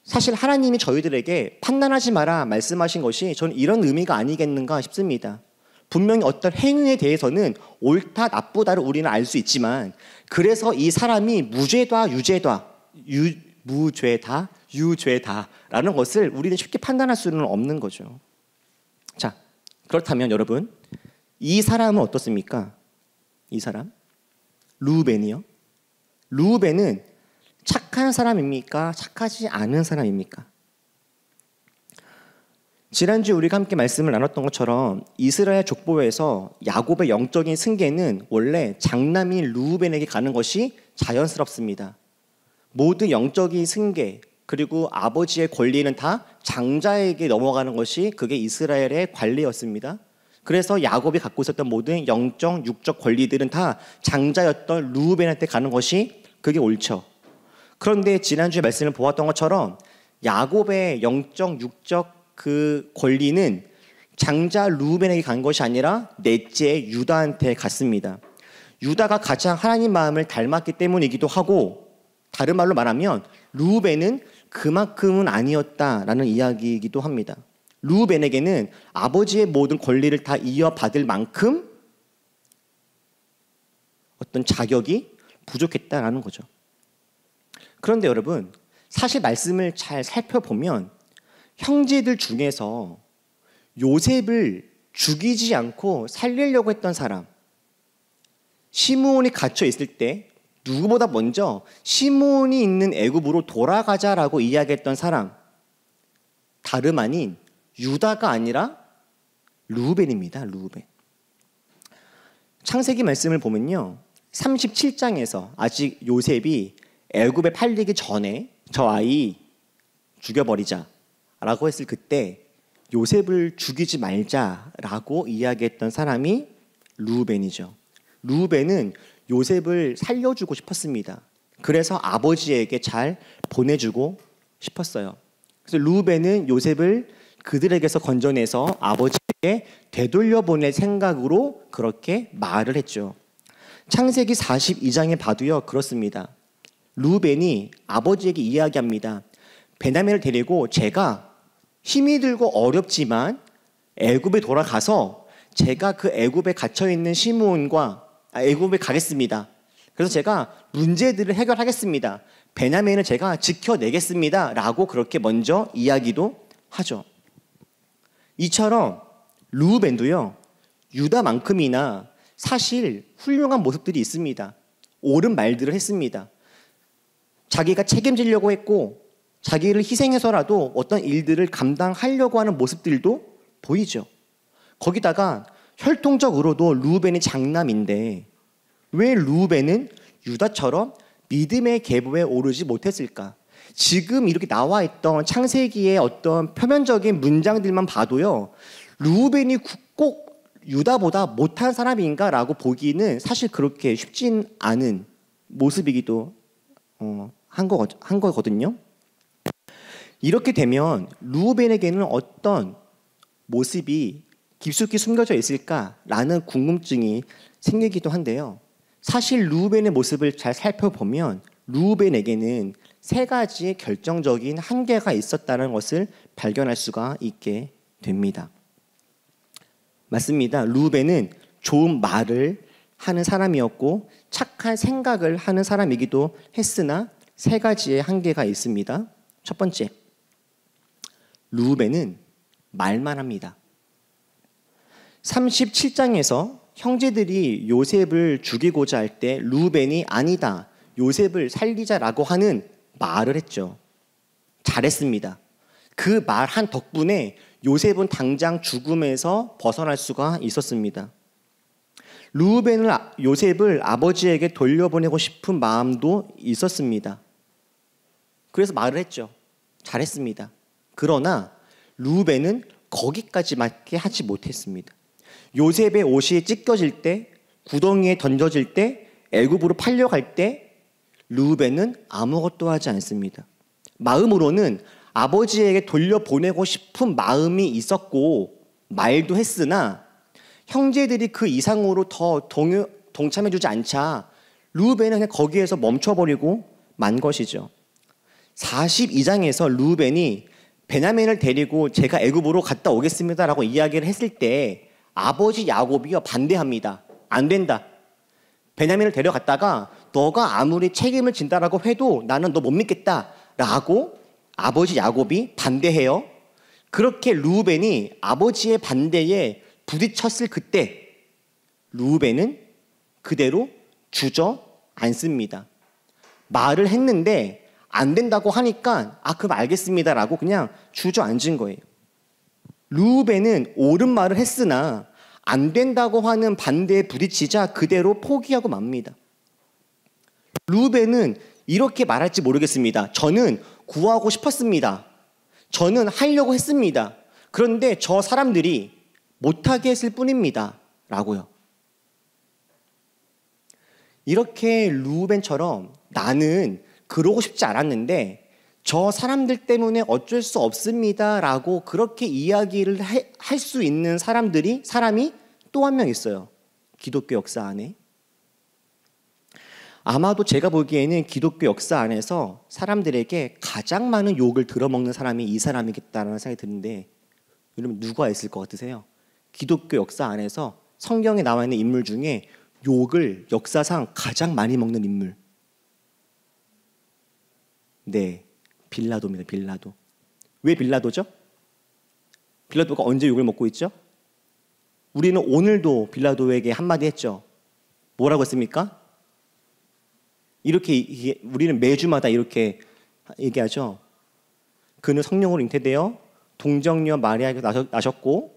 사실 하나님이 저희들에게 판단하지 마라 말씀하신 것이 저는 이런 의미가 아니겠는가 싶습니다. 분명히 어떤 행위에 대해서는 옳다, 나쁘다를 우리는 알 수 있지만 그래서 이 사람이 무죄다, 유죄다라는 것을 우리는 쉽게 판단할 수는 없는 거죠. 자, 그렇다면 여러분, 이 사람은 어떻습니까? 이 사람? 르우벤이요. 르우벤은 착한 사람입니까? 착하지 않은 사람입니까? 지난주 우리가 함께 말씀을 나눴던 것처럼 이스라엘 족보에서 야곱의 영적인 승계는 원래 장남인 르우벤에게 가는 것이 자연스럽습니다. 모든 영적인 승계 그리고 아버지의 권리는 다 장자에게 넘어가는 것이 그게 이스라엘의 관례였습니다. 그래서 야곱이 갖고 있었던 모든 영적, 육적 권리들은 다 장자였던 르우벤한테 가는 것이 그게 옳죠. 그런데 지난주에 말씀을 보았던 것처럼 야곱의 영적, 육적 그 권리는 장자 르우벤에게 간 것이 아니라 넷째 유다한테 갔습니다. 유다가 가장 하나님 마음을 닮았기 때문이기도 하고, 다른 말로 말하면 르우벤은 그만큼은 아니었다라는 이야기이기도 합니다. 르우벤에게는 아버지의 모든 권리를 다 이어받을 만큼 어떤 자격이 부족했다라는 거죠. 그런데 여러분, 사실 말씀을 잘 살펴보면 형제들 중에서 요셉을 죽이지 않고 살리려고 했던 사람, 시므온이 갇혀 있을 때 누구보다 먼저 시므온이 있는 애굽으로 돌아가자라고 이야기했던 사람, 다름 아닌 유다가 아니라 르우벤입니다. 르우벤. 창세기 말씀을 보면요, 37장에서 아직 요셉이 애굽에 팔리기 전에 저 아이 죽여버리자 라고 했을 그때 요셉을 죽이지 말자라고 이야기했던 사람이 르우벤이죠. 르우벤은 요셉을 살려주고 싶었습니다. 그래서 아버지에게 잘 보내주고 싶었어요. 그래서 르우벤은 요셉을 그들에게서 건져내서 아버지에게 되돌려보낼 생각으로 그렇게 말을 했죠. 창세기 42장에 봐도요, 그렇습니다. 르우벤이 아버지에게 이야기합니다. 베냐민을 데리고 제가 힘이 들고 어렵지만 애굽에 돌아가서 제가 그 애굽에 갇혀 있는 시므온과 애굽에 가겠습니다. 그래서 제가 문제들을 해결하겠습니다. 베냐민을 제가 지켜내겠습니다라고 그렇게 먼저 이야기도 하죠. 이처럼 르우벤도요, 유다만큼이나 사실 훌륭한 모습들이 있습니다. 옳은 말들을 했습니다. 자기가 책임지려고 했고 자기를 희생해서라도 어떤 일들을 감당하려고 하는 모습들도 보이죠. 거기다가 혈통적으로도 르우벤이 장남인데 왜 르우벤은 유다처럼 믿음의 계보에 오르지 못했을까? 지금 이렇게 나와 있던 창세기의 어떤 표면적인 문장들만 봐도요, 르우벤이 꼭 유다보다 못한 사람인가라고 보기는 사실 그렇게 쉽진 않은 모습이기도 한 거거든요. 이렇게 되면 르우벤에게는 어떤 모습이 깊숙이 숨겨져 있을까라는 궁금증이 생기기도 한데요. 사실 르우벤의 모습을 잘 살펴보면 르우벤에게는 세 가지의 결정적인 한계가 있었다는 것을 발견할 수가 있게 됩니다. 맞습니다. 르우벤은 좋은 말을 하는 사람이었고 착한 생각을 하는 사람이기도 했으나 세 가지의 한계가 있습니다. 첫 번째, 르우벤은 말만 합니다. 37장에서 형제들이 요셉을 죽이고자 할 때 르우벤이 아니다, 요셉을 살리자라고 하는 말을 했죠. 잘했습니다. 그 말 한 덕분에 요셉은 당장 죽음에서 벗어날 수가 있었습니다. 르우벤은 요셉을 아버지에게 돌려보내고 싶은 마음도 있었습니다. 그래서 말을 했죠. 잘했습니다. 그러나 르우벤은 거기까지밖에 하지 못했습니다. 요셉의 옷이 찢겨질 때, 구덩이에 던져질 때, 애굽으로 팔려갈 때 르우벤은 아무것도 하지 않습니다. 마음으로는 아버지에게 돌려보내고 싶은 마음이 있었고 말도 했으나 형제들이 그 이상으로 더 동참해주지 않자 르우벤은 그냥 거기에서 멈춰버리고 만 것이죠. 42장에서 르우벤이 베냐민을 데리고 제가 애굽으로 갔다 오겠습니다라고 이야기를 했을 때 아버지 야곱이요 반대합니다. 안 된다. 베냐민을 데려갔다가 너가 아무리 책임을 진다라고 해도 나는 너 못 믿겠다라고 아버지 야곱이 반대해요. 그렇게 르우벤이 아버지의 반대에 부딪혔을 그때 르우벤은 그대로 주저앉습니다. 말을 했는데 안 된다고 하니까 그럼 알겠습니다라고 그냥 주저앉은 거예요. 르우벤은 옳은 말을 했으나 안 된다고 하는 반대에 부딪히자 그대로 포기하고 맙니다. 르우벤은 이렇게 말할지 모르겠습니다. 저는 구하고 싶었습니다. 저는 하려고 했습니다. 그런데 저 사람들이 못하게 했을 뿐입니다. 라고요. 이렇게 르우벤처럼 나는 그러고 싶지 않았는데 저 사람들 때문에 어쩔 수 없습니다. 라고 그렇게 이야기를 할 수 있는 사람이 또 한 명 있어요. 기독교 역사 안에. 아마도 제가 보기에는 기독교 역사 안에서 사람들에게 가장 많은 욕을 들어먹는 사람이 이 사람이겠다는 생각이 드는데 여러분 누가 있을 것 같으세요? 기독교 역사 안에서 성경에 나와 있는 인물 중에 욕을 역사상 가장 많이 먹는 인물. 네, 빌라도입니다. 빌라도. 왜 빌라도죠? 빌라도가 언제 욕을 먹고 있죠? 우리는 오늘도 빌라도에게 한마디 했죠. 뭐라고 했습니까? 이렇게 우리는 매주마다 이렇게 얘기하죠. 그는 성령으로 잉태되어 동정녀 마리아에게 나셨고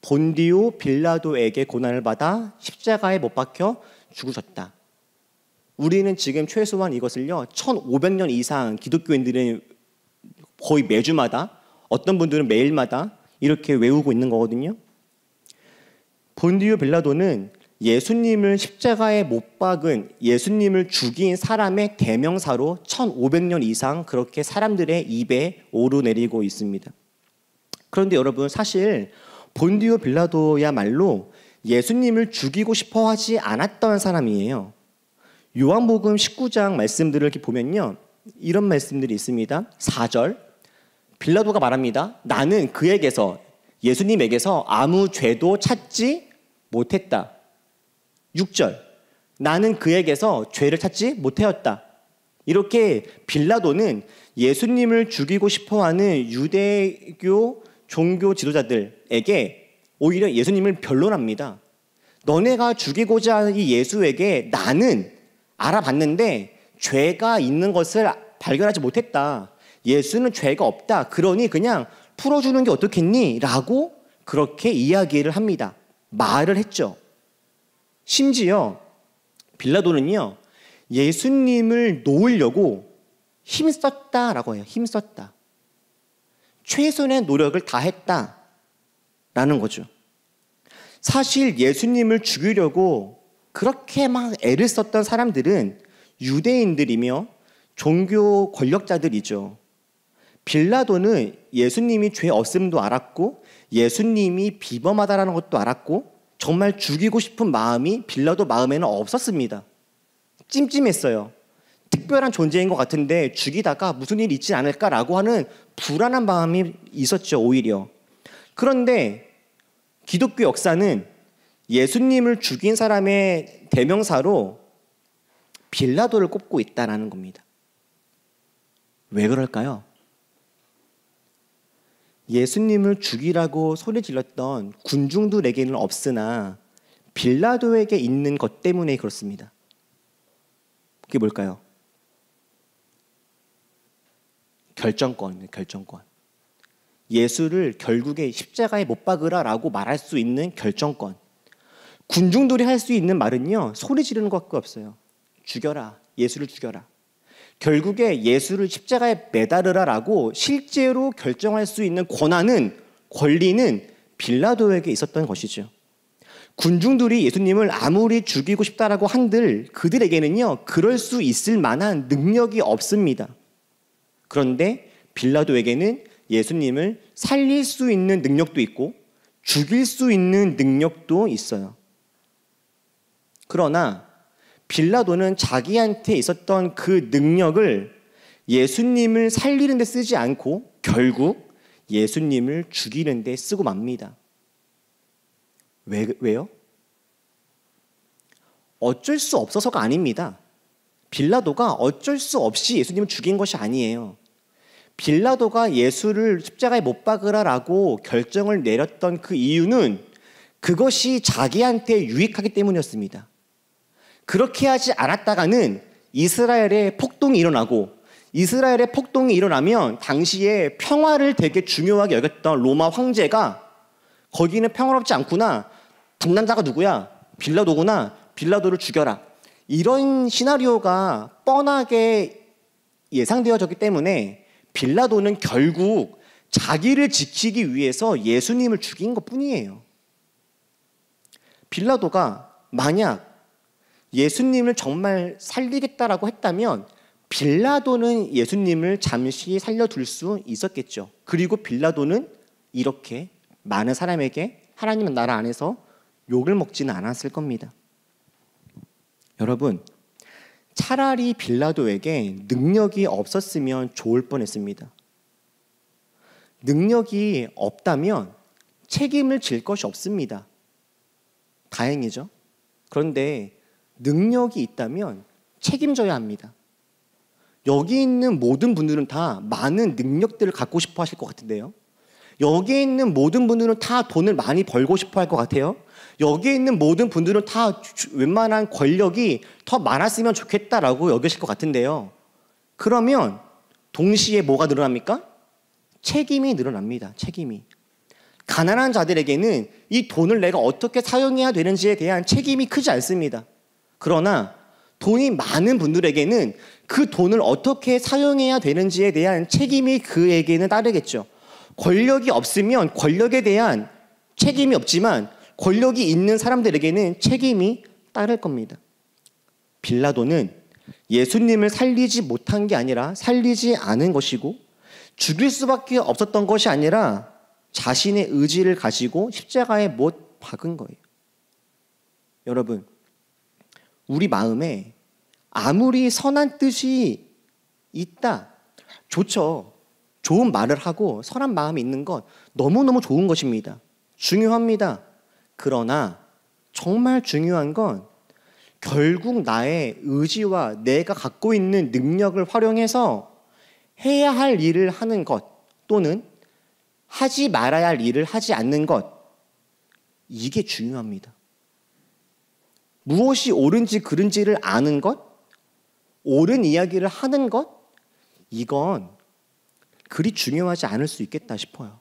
본디오 빌라도에게 고난을 받아 십자가에 못 박혀 죽으셨다. 우리는 지금 최소한 이것을요 1500년 이상 기독교인들은 거의 매주마다 어떤 분들은 매일마다 이렇게 외우고 있는 거거든요. 본디오 빌라도는 예수님을 십자가에 못 박은 예수님을 죽인 사람의 대명사로 1500년 이상 그렇게 사람들의 입에 오르내리고 있습니다. 그런데 여러분 사실 본디오 빌라도야말로 예수님을 죽이고 싶어 하지 않았던 사람이에요. 요한복음 19장 말씀들을 이렇게 보면요. 이런 말씀들이 있습니다. 4절 빌라도가 말합니다. 나는 그에게서 예수님에게서 아무 죄도 찾지 못했다. 6절 나는 그에게서 죄를 찾지 못하였다. 이렇게 빌라도는 예수님을 죽이고 싶어하는 유대교 종교 지도자들에게 오히려 예수님을 변론합니다. 너네가 죽이고자 하는 이 예수에게 나는 알아봤는데 죄가 있는 것을 발견하지 못했다. 예수는 죄가 없다. 그러니 그냥 풀어주는 게 어떻겠니? 라고 그렇게 이야기를 합니다. 말을 했죠. 심지어 빌라도는요. 예수님을 놓으려고 힘썼다라고 해요. 힘썼다. 최선의 노력을 다했다라는 거죠. 사실 예수님을 죽이려고 그렇게 막 애를 썼던 사람들은 유대인들이며 종교 권력자들이죠. 빌라도는 예수님이 죄 없음도 알았고 예수님이 비범하다라는 것도 알았고 정말 죽이고 싶은 마음이 빌라도 마음에는 없었습니다. 찜찜했어요. 특별한 존재인 것 같은데 죽이다가 무슨 일이 있지 않을까라고 하는 불안한 마음이 있었죠. 오히려. 그런데 기독교 역사는 예수님을 죽인 사람의 대명사로 빌라도를 꼽고 있다는 겁니다. 왜 그럴까요? 예수님을 죽이라고 소리 질렀던 군중들에게는 없으나 빌라도에게 있는 것 때문에 그렇습니다. 그게 뭘까요? 결정권입니다. 결정권. 예수를 결국에 십자가에 못 박으라라고 말할 수 있는 결정권. 군중들이 할 수 있는 말은요. 소리 지르는 것밖에 없어요. 죽여라. 예수를 죽여라. 결국에 예수를 십자가에 매달으라라고 실제로 결정할 수 있는 권리는 빌라도에게 있었던 것이죠. 군중들이 예수님을 아무리 죽이고 싶다라고 한들 그들에게는요. 그럴 수 있을 만한 능력이 없습니다. 그런데 빌라도에게는 예수님을 살릴 수 있는 능력도 있고 죽일 수 있는 능력도 있어요. 그러나 빌라도는 자기한테 있었던 그 능력을 예수님을 살리는 데 쓰지 않고 결국 예수님을 죽이는 데 쓰고 맙니다. 왜요? 어쩔 수 없어서가 아닙니다. 빌라도가 어쩔 수 없이 예수님을 죽인 것이 아니에요. 빌라도가 예수를 십자가에 못 박으라라고 결정을 내렸던 그 이유는 그것이 자기한테 유익하기 때문이었습니다. 그렇게 하지 않았다가는 이스라엘에 폭동이 일어나고 이스라엘에 폭동이 일어나면 당시에 평화를 되게 중요하게 여겼던 로마 황제가 거기는 평화롭지 않구나. 담당자가 누구야? 빌라도구나. 빌라도를 죽여라. 이런 시나리오가 뻔하게 예상되어졌기 때문에 빌라도는 결국 자기를 지키기 위해서 예수님을 죽인 것뿐이에요. 빌라도가 만약 예수님을 정말 살리겠다라고 했다면 빌라도는 예수님을 잠시 살려둘 수 있었겠죠. 그리고 빌라도는 이렇게 많은 사람에게 하나님 나라 안에서 욕을 먹지는 않았을 겁니다. 여러분, 차라리 빌라도에게 능력이 없었으면 좋을 뻔했습니다. 능력이 없다면 책임을 질 것이 없습니다. 다행이죠. 그런데 능력이 있다면 책임져야 합니다. 여기 있는 모든 분들은 다 많은 능력들을 갖고 싶어 하실 것 같은데요. 여기에 있는 모든 분들은 다 돈을 많이 벌고 싶어 할 것 같아요. 여기에 있는 모든 분들은 다 웬만한 권력이 더 많았으면 좋겠다라고 여기실 것 같은데요. 그러면 동시에 뭐가 늘어납니까? 책임이 늘어납니다. 책임이. 가난한 자들에게는 이 돈을 내가 어떻게 사용해야 되는지에 대한 책임이 크지 않습니다. 그러나 돈이 많은 분들에게는 그 돈을 어떻게 사용해야 되는지에 대한 책임이 그에게는 따르겠죠. 권력이 없으면 권력에 대한 책임이 없지만 권력이 있는 사람들에게는 책임이 따를 겁니다. 빌라도는 예수님을 살리지 못한 게 아니라 살리지 않은 것이고 죽일 수밖에 없었던 것이 아니라 자신의 의지를 가지고 십자가에 못 박은 거예요. 여러분, 우리 마음에 아무리 선한 뜻이 있다, 좋죠. 좋은 말을 하고 선한 마음이 있는 것 너무너무 좋은 것입니다. 중요합니다. 그러나 정말 중요한 건 결국 나의 의지와 내가 갖고 있는 능력을 활용해서 해야 할 일을 하는 것 또는 하지 말아야 할 일을 하지 않는 것, 이게 중요합니다. 무엇이 옳은지 그른지를 아는 것, 옳은 이야기를 하는 것, 이건 그리 중요하지 않을 수 있겠다 싶어요.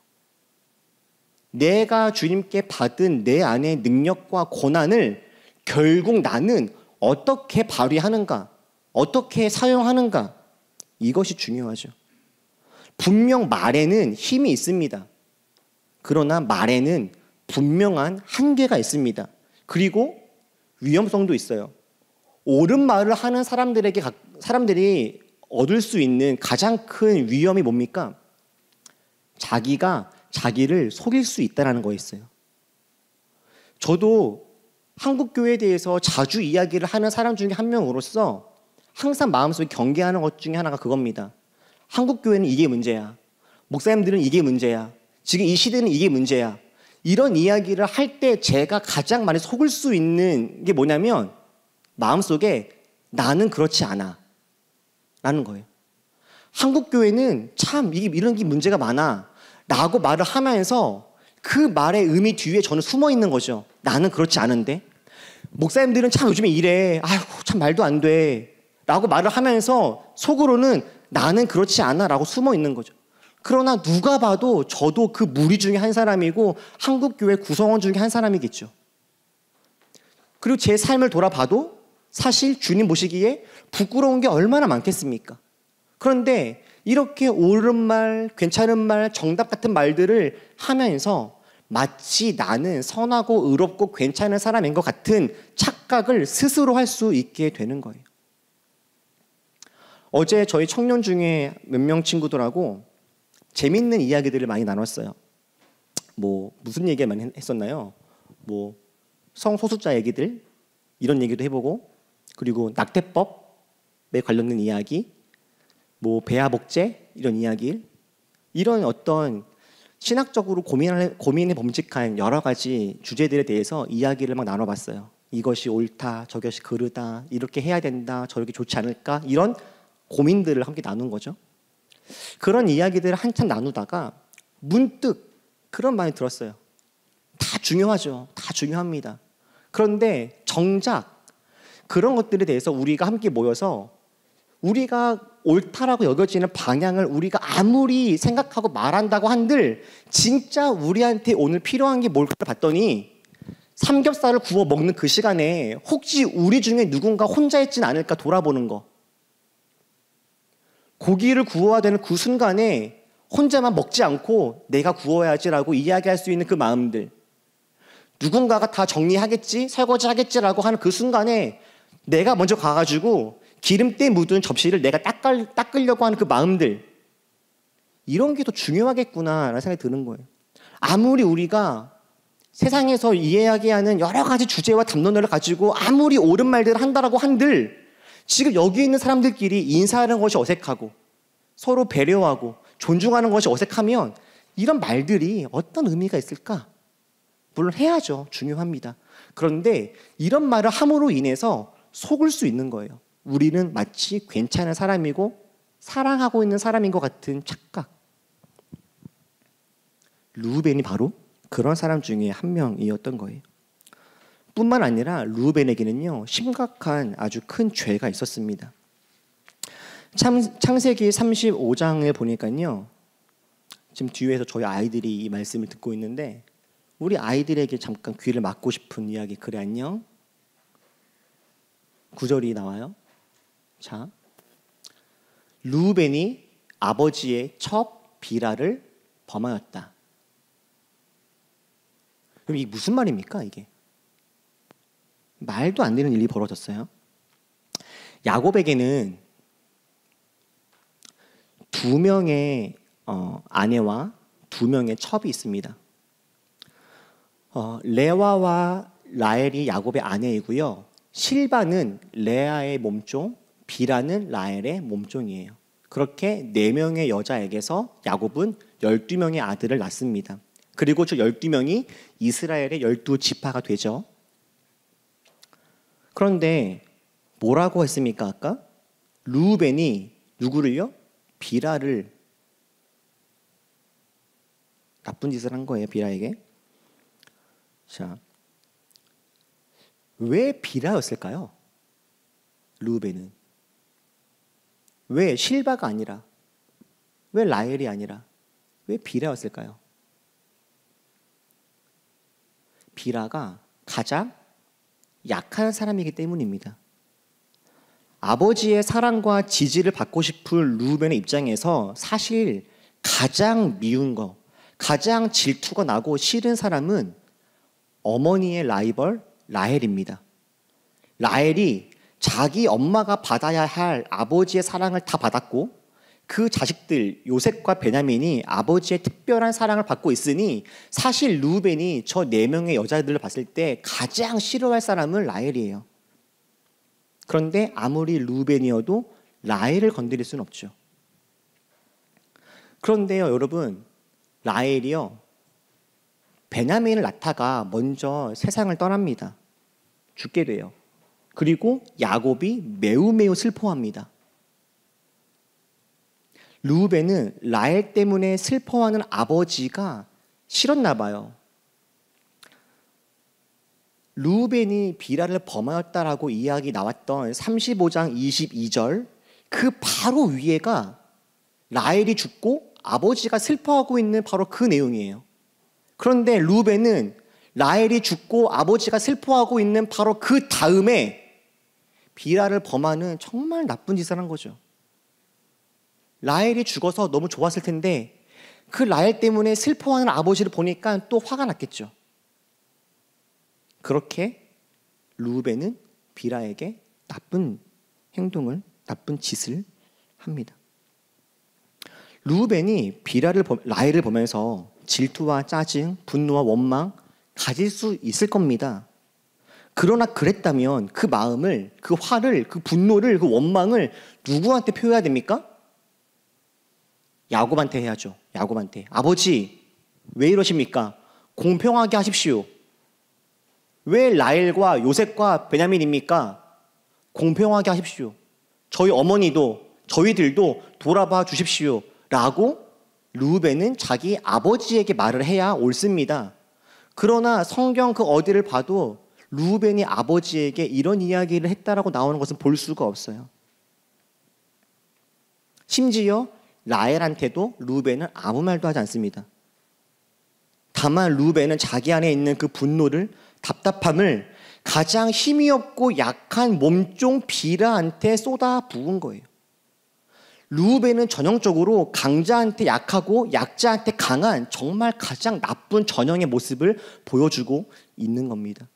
내가 주님께 받은 내 안의 능력과 고난을 결국 나는 어떻게 발휘하는가, 어떻게 사용하는가, 이것이 중요하죠. 분명 말에는 힘이 있습니다. 그러나 말에는 분명한 한계가 있습니다. 그리고 위험성도 있어요. 옳은 말을 하는 사람들이 얻을 수 있는 가장 큰 위험이 뭡니까? 자기가 자기를 속일 수 있다는 거에 있어요. 저도 한국교회에 대해서 자주 이야기를 하는 사람 중에 한 명으로서 항상 마음속에 경계하는 것 중에 하나가 그겁니다. 한국교회는 이게 문제야. 목사님들은 이게 문제야. 지금 이 시대는 이게 문제야. 이런 이야기를 할 때 제가 가장 많이 속을 수 있는 게 뭐냐면 마음속에 나는 그렇지 않아 라는 거예요. 한국교회는 참 이런 게 문제가 많아 라고 말을 하면서 그 말의 의미 뒤에 저는 숨어 있는 거죠. 나는 그렇지 않은데. 목사님들은 참 요즘에 이래. 아이고 참 말도 안 돼 라고 말을 하면서 속으로는 나는 그렇지 않아 라고 숨어 있는 거죠. 그러나 누가 봐도 저도 그 무리 중에 한 사람이고 한국교회 구성원 중에 한 사람이겠죠. 그리고 제 삶을 돌아봐도 사실 주님 보시기에 부끄러운 게 얼마나 많겠습니까? 그런데 이렇게 옳은 말, 괜찮은 말, 정답 같은 말들을 하면서 마치 나는 선하고 의롭고 괜찮은 사람인 것 같은 착각을 스스로 할 수 있게 되는 거예요. 어제 저희 청년 중에 몇 명 친구들하고 재밌는 이야기들을 많이 나눴어요. 무슨 얘기 많이 했었나요? 성소수자 얘기들 이런 얘기도 해보고, 그리고 낙태법에 관련된 이야기, 배아복제 이런 이야기, 이런 어떤 신학적으로 고민해 범직한 여러 가지 주제들에 대해서 이야기를 막 나눠봤어요. 이것이 옳다, 저것이 그르다, 이렇게 해야 된다, 저렇게 좋지 않을까, 이런 고민들을 함께 나눈 거죠. 그런 이야기들을 한참 나누다가 문득 그런 말이 들었어요. 다 중요하죠. 다 중요합니다. 그런데 정작 그런 것들에 대해서 우리가 함께 모여서 우리가 옳다라고 여겨지는 방향을 우리가 아무리 생각하고 말한다고 한들 진짜 우리한테 오늘 필요한 게 뭘까 봤더니 삼겹살을 구워 먹는 그 시간에 혹시 우리 중에 누군가 혼자 있진 않을까 돌아보는 거. 고기를 구워야 되는 그 순간에 혼자만 먹지 않고 내가 구워야지라고 이야기할 수 있는 그 마음들. 누군가가 다 정리하겠지, 설거지 하겠지라고 하는 그 순간에 내가 먼저 가가지고 기름때 묻은 접시를 내가 닦으려고 하는 그 마음들. 이런 게 더 중요하겠구나라는 생각이 드는 거예요. 아무리 우리가 세상에서 이야기하는 여러 가지 주제와 담론을 가지고 아무리 옳은 말들을 한다라고 한들 지금 여기 있는 사람들끼리 인사하는 것이 어색하고 서로 배려하고 존중하는 것이 어색하면 이런 말들이 어떤 의미가 있을까? 물론 해야죠. 중요합니다. 그런데 이런 말을 함으로 인해서 속을 수 있는 거예요. 우리는 마치 괜찮은 사람이고 사랑하고 있는 사람인 것 같은 착각. 르우벤이 바로 그런 사람 중에 한 명이었던 거예요. 뿐만 아니라 르우벤에게는요 심각한 아주 큰 죄가 있었습니다. 창세기 35장에 보니까요, 지금 뒤에서 저희 아이들이 이 말씀을 듣고 있는데 우리 아이들에게 잠깐 귀를 막고 싶은 이야기. 그래 안녕. 9절이 나와요. 자, 르우벤이 아버지의 첩 비라를 범하였다. 그럼 이게 무슨 말입니까? 이게 말도 안 되는 일이 벌어졌어요. 야곱에게는 2명의 아내와 2명의 첩이 있습니다. 레와와 라헬이 야곱의 아내이고요. 실바는 레아의 몸종, 비라는 라헬의 몸종이에요. 그렇게 4명의 여자에게서 야곱은 12명의 아들을 낳습니다. 그리고 저 12명이 이스라엘의 12지파가 되죠. 그런데 뭐라고 했습니까? 아까 르우벤이 누구를요? 비라를 나쁜 짓을 한 거예요. 비라에게. 자, 왜 비라였을까요? 르우벤은 왜 실바가 아니라, 왜 라헬이 아니라 왜 비라였을까요? 비라가 가장 약한 사람이기 때문입니다. 아버지의 사랑과 지지를 받고 싶은 르우벤의 입장에서 사실 가장 미운 거, 가장 질투가 나고 싫은 사람은 어머니의 라이벌 라헬입니다. 라헬이 자기 엄마가 받아야 할 아버지의 사랑을 다 받았고 그 자식들 요셉과 베냐민이 아버지의 특별한 사랑을 받고 있으니 사실 르우벤이 저 4명의 여자들을 봤을 때 가장 싫어할 사람은 라헬이에요. 그런데 아무리 르우벤이어도 라헬을 건드릴 수는 없죠. 그런데요, 여러분, 라헬이요 베냐민을 낳다가 먼저 세상을 떠납니다. 죽게 돼요. 그리고 야곱이 매우 슬퍼합니다. 르우벤은 라헬 때문에 슬퍼하는 아버지가 싫었나 봐요. 르우벤이 비라를 범하였다라고 이야기 나왔던 35장 22절 그 바로 위에가 라헬이 죽고 아버지가 슬퍼하고 있는 바로 그 내용이에요. 그런데 르우벤은 라헬이 죽고 아버지가 슬퍼하고 있는 바로 그 다음에 비라를 범하는 정말 나쁜 짓을 한 거죠. 라헬이 죽어서 너무 좋았을 텐데 그 라헬 때문에 슬퍼하는 아버지를 보니까 또 화가 났겠죠. 그렇게 르우벤은 비라에게 나쁜 행동을, 나쁜 짓을 합니다. 르우벤이 라헬을 보면서 질투와 짜증, 분노와 원망 가질 수 있을 겁니다. 그러나 그랬다면 그 마음을, 그 화를, 그 분노를, 그 원망을 누구한테 표해야 됩니까? 야곱한테 해야죠. 야곱한테. 아버지, 왜 이러십니까? 공평하게 하십시오. 왜 라헬과 요셉과 베냐민입니까? 공평하게 하십시오. 저희 어머니도 저희들도 돌아봐 주십시오. 라고 르우벤은 자기 아버지에게 말을 해야 옳습니다. 그러나 성경 그 어디를 봐도 르우벤이 아버지에게 이런 이야기를 했다라고 나오는 것은 볼 수가 없어요. 심지어 라헬한테도 루벤은 아무 말도 하지 않습니다. 다만 루벤은 자기 안에 있는 그 분노를, 답답함을 가장 힘이 없고 약한 몸종 빌하한테 쏟아 부은 거예요. 루벤은 전형적으로 강자한테 약하고 약자한테 강한 정말 가장 나쁜 전형의 모습을 보여주고 있는 겁니다.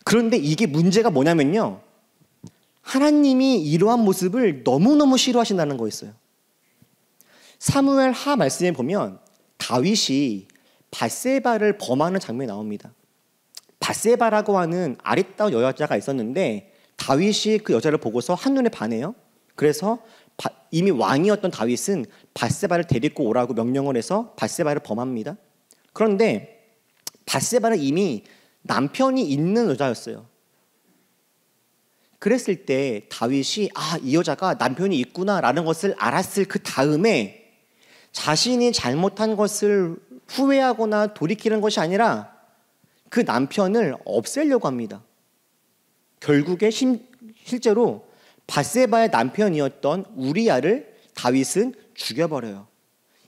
그런데 이게 문제가 뭐냐면요, 하나님이 이러한 모습을 너무너무 싫어하신다는 거였어요. 사무엘 하 말씀에 보면 다윗이 밧세바를 범하는 장면이 나옵니다. 밧세바라고 하는 아리따운 여자가 있었는데 다윗이 그 여자를 보고서 한눈에 반해요. 그래서 이미 왕이었던 다윗은 밧세바를 데리고 오라고 명령을 해서 밧세바를 범합니다. 그런데 밧세바는 이미 남편이 있는 여자였어요. 그랬을 때 다윗이 이 여자가 남편이 있구나라는 것을 알았을 그 다음에 자신이 잘못한 것을 후회하거나 돌이키는 것이 아니라 그 남편을 없애려고 합니다. 결국에 실제로 밧세바의 남편이었던 우리야를 다윗은 죽여버려요.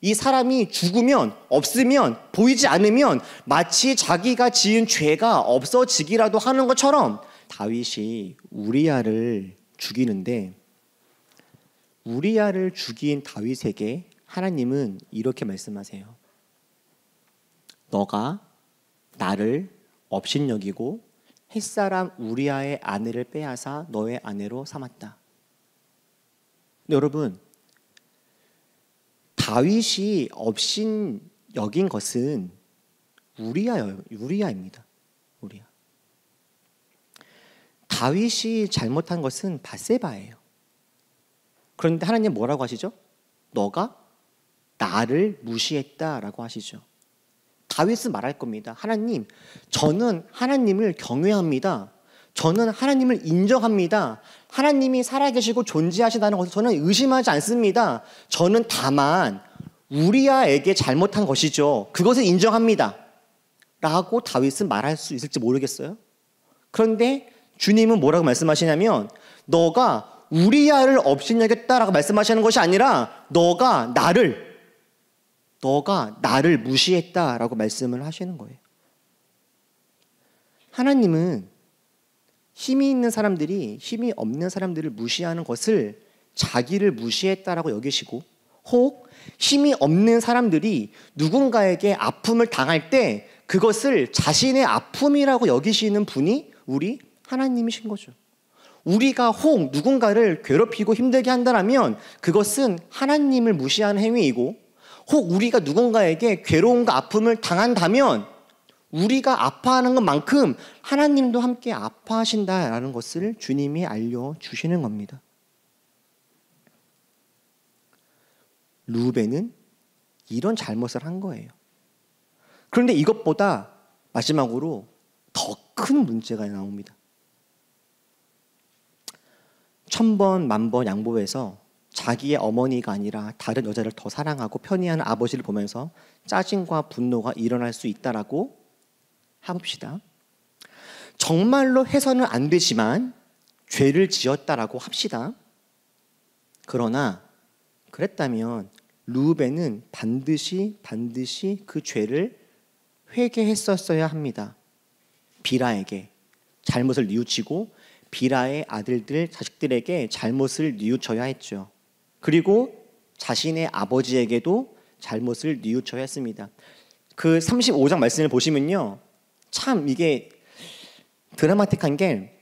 이 사람이 죽으면, 없으면, 보이지 않으면 마치 자기가 지은 죄가 없어지기라도 하는 것처럼 다윗이 우리야를 죽이는데, 우리야를 죽인 다윗에게 하나님은 이렇게 말씀하세요. 너가 나를 업신여기고 햇사람 우리야의 아내를 빼앗아 너의 아내로 삼았다. 근데 여러분, 다윗이 업신여긴 것은 우리야입니다. 우리야. 다윗이 잘못한 것은 밧세바예요. 그런데 하나님 뭐라고 하시죠? 너가 나를 무시했다라고 하시죠. 다윗은 말할 겁니다. 하나님, 저는 하나님을 경외합니다. 저는 하나님을 인정합니다. 하나님이 살아계시고 존재하시다는 것을 저는 의심하지 않습니다. 저는 다만 우리야에게 잘못한 것이죠. 그것을 인정합니다. 라고 다윗은 말할 수 있을지 모르겠어요. 그런데 주님은 뭐라고 말씀하시냐면 너가 우리야를 업신여겼다라고 말씀하시는 것이 아니라 너가 나를 무시했다라고 말씀을 하시는 거예요. 하나님은 힘이 있는 사람들이 힘이 없는 사람들을 무시하는 것을 자기를 무시했다라고 여기시고, 혹 힘이 없는 사람들이 누군가에게 아픔을 당할 때 그것을 자신의 아픔이라고 여기시는 분이 우리 하나님이신 거죠. 우리가 혹 누군가를 괴롭히고 힘들게 한다면 그것은 하나님을 무시하는 행위이고, 혹 우리가 누군가에게 괴로움과 아픔을 당한다면 우리가 아파하는 것만큼 하나님도 함께 아파하신다라는 것을 주님이 알려주시는 겁니다. 루벤은 이런 잘못을 한 거예요. 그런데 이것보다 마지막으로 더 큰 문제가 나옵니다. 1000번 만번 양보해서 자기의 어머니가 아니라 다른 여자를 더 사랑하고 편애하는 아버지를 보면서 짜증과 분노가 일어날 수 있다라고 합시다. 정말로 해서는 안 되지만 죄를 지었다라고 합시다. 그러나 그랬다면 르우벤은 반드시 그 죄를 회개했었어야 합니다. 빌하에게 잘못을 뉘우치고 빌하의 아들들, 자식들에게 잘못을 뉘우쳐야 했죠. 그리고 자신의 아버지에게도 잘못을 뉘우쳐야 했습니다. 그 35장 말씀을 보시면요, 참 이게 드라마틱한 게,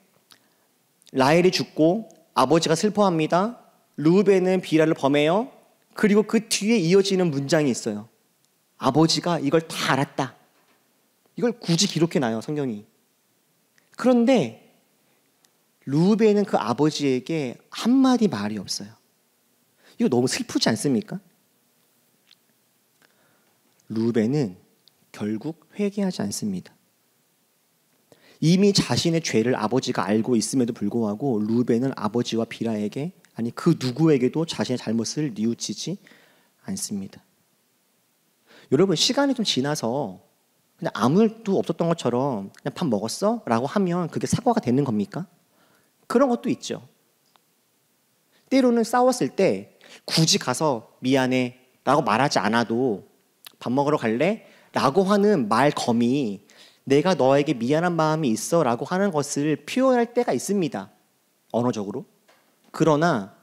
라헬이 죽고 아버지가 슬퍼합니다. 르우벤은 빌하를 범해요. 그리고 그 뒤에 이어지는 문장이 있어요. 아버지가 이걸 다 알았다. 이걸 굳이 기록해놔요, 성경이. 그런데 르우벤은 그 아버지에게 한마디 말이 없어요. 이거 너무 슬프지 않습니까? 르우벤은 결국 회개하지 않습니다. 이미 자신의 죄를 아버지가 알고 있음에도 불구하고 르우벤은 아버지와 빌하에게, 아니 그 누구에게도 자신의 잘못을 뉘우치지 않습니다. 여러분, 시간이 좀 지나서 그냥 아무 일도 없었던 것처럼 그냥 밥 먹었어? 라고 하면 그게 사과가 되는 겁니까? 그런 것도 있죠. 때로는 싸웠을 때 굳이 가서 미안해 라고 말하지 않아도 밥 먹으러 갈래? 라고 하는 말검이 내가 너에게 미안한 마음이 있어 라고 하는 것을 표현할 때가 있습니다. 언어적으로. 그러나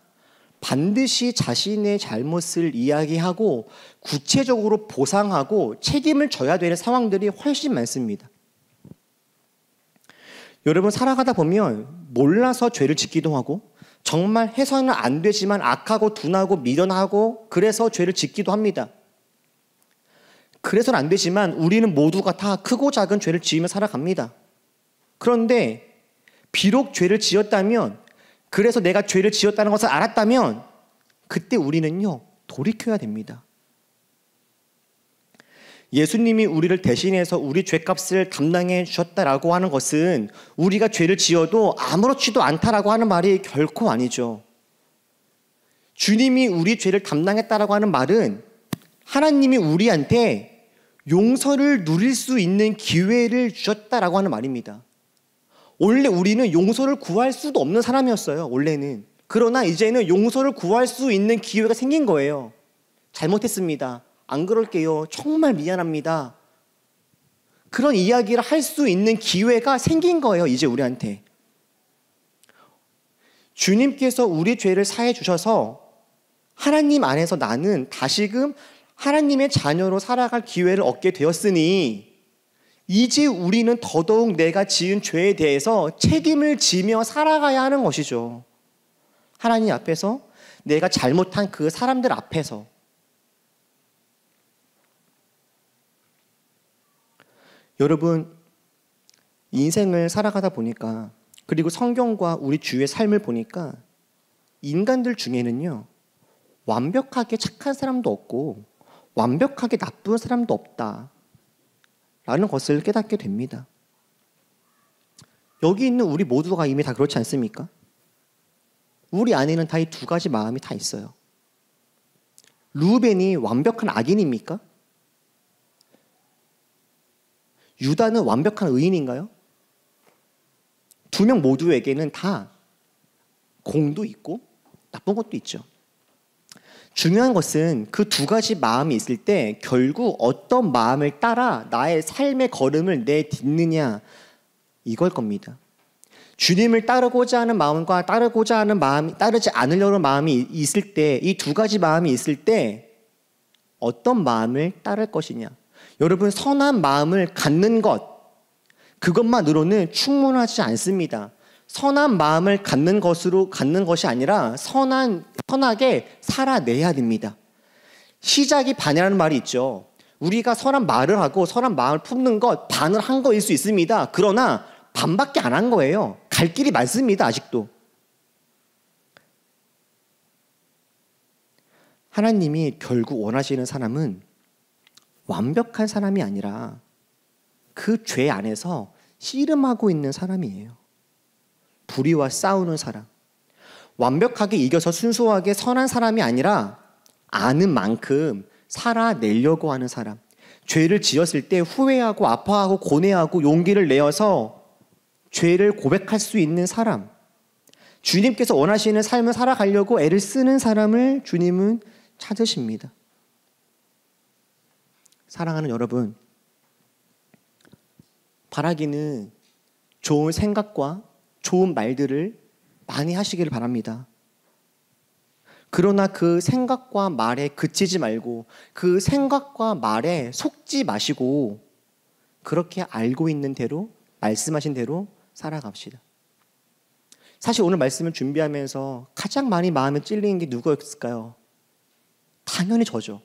반드시 자신의 잘못을 이야기하고 구체적으로 보상하고 책임을 져야 되는 상황들이 훨씬 많습니다. 여러분, 살아가다 보면 몰라서 죄를 짓기도 하고 정말 해서는 안 되지만 악하고 둔하고 미련하고 그래서 죄를 짓기도 합니다. 그래서는 안 되지만 우리는 모두가 다 크고 작은 죄를 지으며 살아갑니다. 그런데 비록 죄를 지었다면, 그래서 내가 죄를 지었다는 것을 알았다면 그때 우리는요, 돌이켜야 됩니다. 예수님이 우리를 대신해서 우리 죄값을 담당해 주셨다라고 하는 것은 우리가 죄를 지어도 아무렇지도 않다라고 하는 말이 결코 아니죠. 주님이 우리 죄를 담당했다라고 하는 말은 하나님이 우리한테 용서를 누릴 수 있는 기회를 주셨다라고 하는 말입니다. 원래 우리는 용서를 구할 수도 없는 사람이었어요, 원래는. 그러나 이제는 용서를 구할 수 있는 기회가 생긴 거예요. 잘못했습니다. 안 그럴게요. 정말 미안합니다. 그런 이야기를 할 수 있는 기회가 생긴 거예요, 이제 우리한테. 주님께서 우리 죄를 사해 주셔서 하나님 안에서 나는 다시금 하나님의 자녀로 살아갈 기회를 얻게 되었으니 이제 우리는 더더욱 내가 지은 죄에 대해서 책임을 지며 살아가야 하는 것이죠. 하나님 앞에서, 내가 잘못한 그 사람들 앞에서. 여러분, 인생을 살아가다 보니까, 그리고 성경과 우리 주위의 삶을 보니까 인간들 중에는요, 완벽하게 착한 사람도 없고 완벽하게 나쁜 사람도 없다 라는 것을 깨닫게 됩니다. 여기 있는 우리 모두가 이미 다 그렇지 않습니까? 우리 안에는 다 이 두 가지 마음이 다 있어요. 루벤이 완벽한 악인입니까? 유다는 완벽한 의인인가요? 두 명 모두에게는 다 공도 있고 나쁜 것도 있죠. 중요한 것은 그 두 가지 마음이 있을 때 결국 어떤 마음을 따라 나의 삶의 걸음을 내딛느냐, 이걸 겁니다. 주님을 따르고자 하는 마음과 따르고자 하는 마음, 따르지 않으려는 마음이 있을 때, 이 두 가지 마음이 있을 때 어떤 마음을 따를 것이냐. 여러분, 선한 마음을 갖는 것, 그것만으로는 충분하지 않습니다. 선한 마음을 갖는 것이 아니라 선하게 살아내야 됩니다. 시작이 반이라는 말이 있죠. 우리가 선한 말을 하고 선한 마음을 품는 것, 반을 한 거일 수 있습니다. 그러나 반밖에 안 한 거예요. 갈 길이 많습니다, 아직도. 하나님이 결국 원하시는 사람은 완벽한 사람이 아니라 그 죄 안에서 씨름하고 있는 사람이에요. 불의와 싸우는 사람. 완벽하게 이겨서 순수하게 선한 사람이 아니라 아는 만큼 살아내려고 하는 사람. 죄를 지었을 때 후회하고 아파하고 고뇌하고 용기를 내어서 죄를 고백할 수 있는 사람. 주님께서 원하시는 삶을 살아가려고 애를 쓰는 사람을 주님은 찾으십니다. 사랑하는 여러분, 바라기는 좋은 생각과 좋은 말들을 많이 하시기를 바랍니다. 그러나 그 생각과 말에 그치지 말고 그 생각과 말에 속지 마시고 그렇게 알고 있는 대로, 말씀하신 대로 살아갑시다. 사실 오늘 말씀을 준비하면서 가장 많이 마음에 찔리는 게 누구였을까요? 당연히 저죠.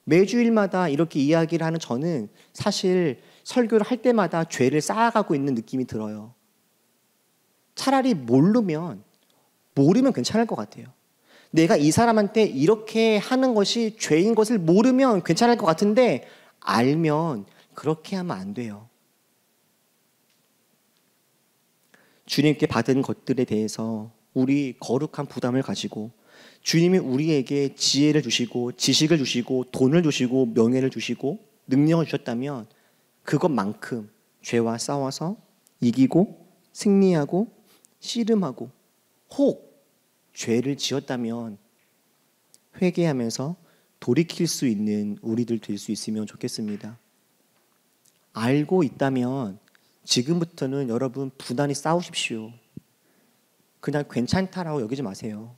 매주일마다 이렇게 이야기를 하는 저는 사실 설교를 할 때마다 죄를 쌓아가고 있는 느낌이 들어요. 차라리 모르면 괜찮을 것 같아요. 내가 이 사람한테 이렇게 하는 것이 죄인 것을 모르면 괜찮을 것 같은데 알면 그렇게 하면 안 돼요. 주님께 받은 것들에 대해서 우리 거룩한 부담을 가지고 주님이 우리에게 지혜를 주시고 지식을 주시고 돈을 주시고 명예를 주시고 능력을 주셨다면 그것만큼 죄와 싸워서 이기고 승리하고 씨름하고 혹 죄를 지었다면 회개하면서 돌이킬 수 있는 우리들 될 수 있으면 좋겠습니다. 알고 있다면 지금부터는 여러분 부단히 싸우십시오. 그냥 괜찮다라고 여기지 마세요.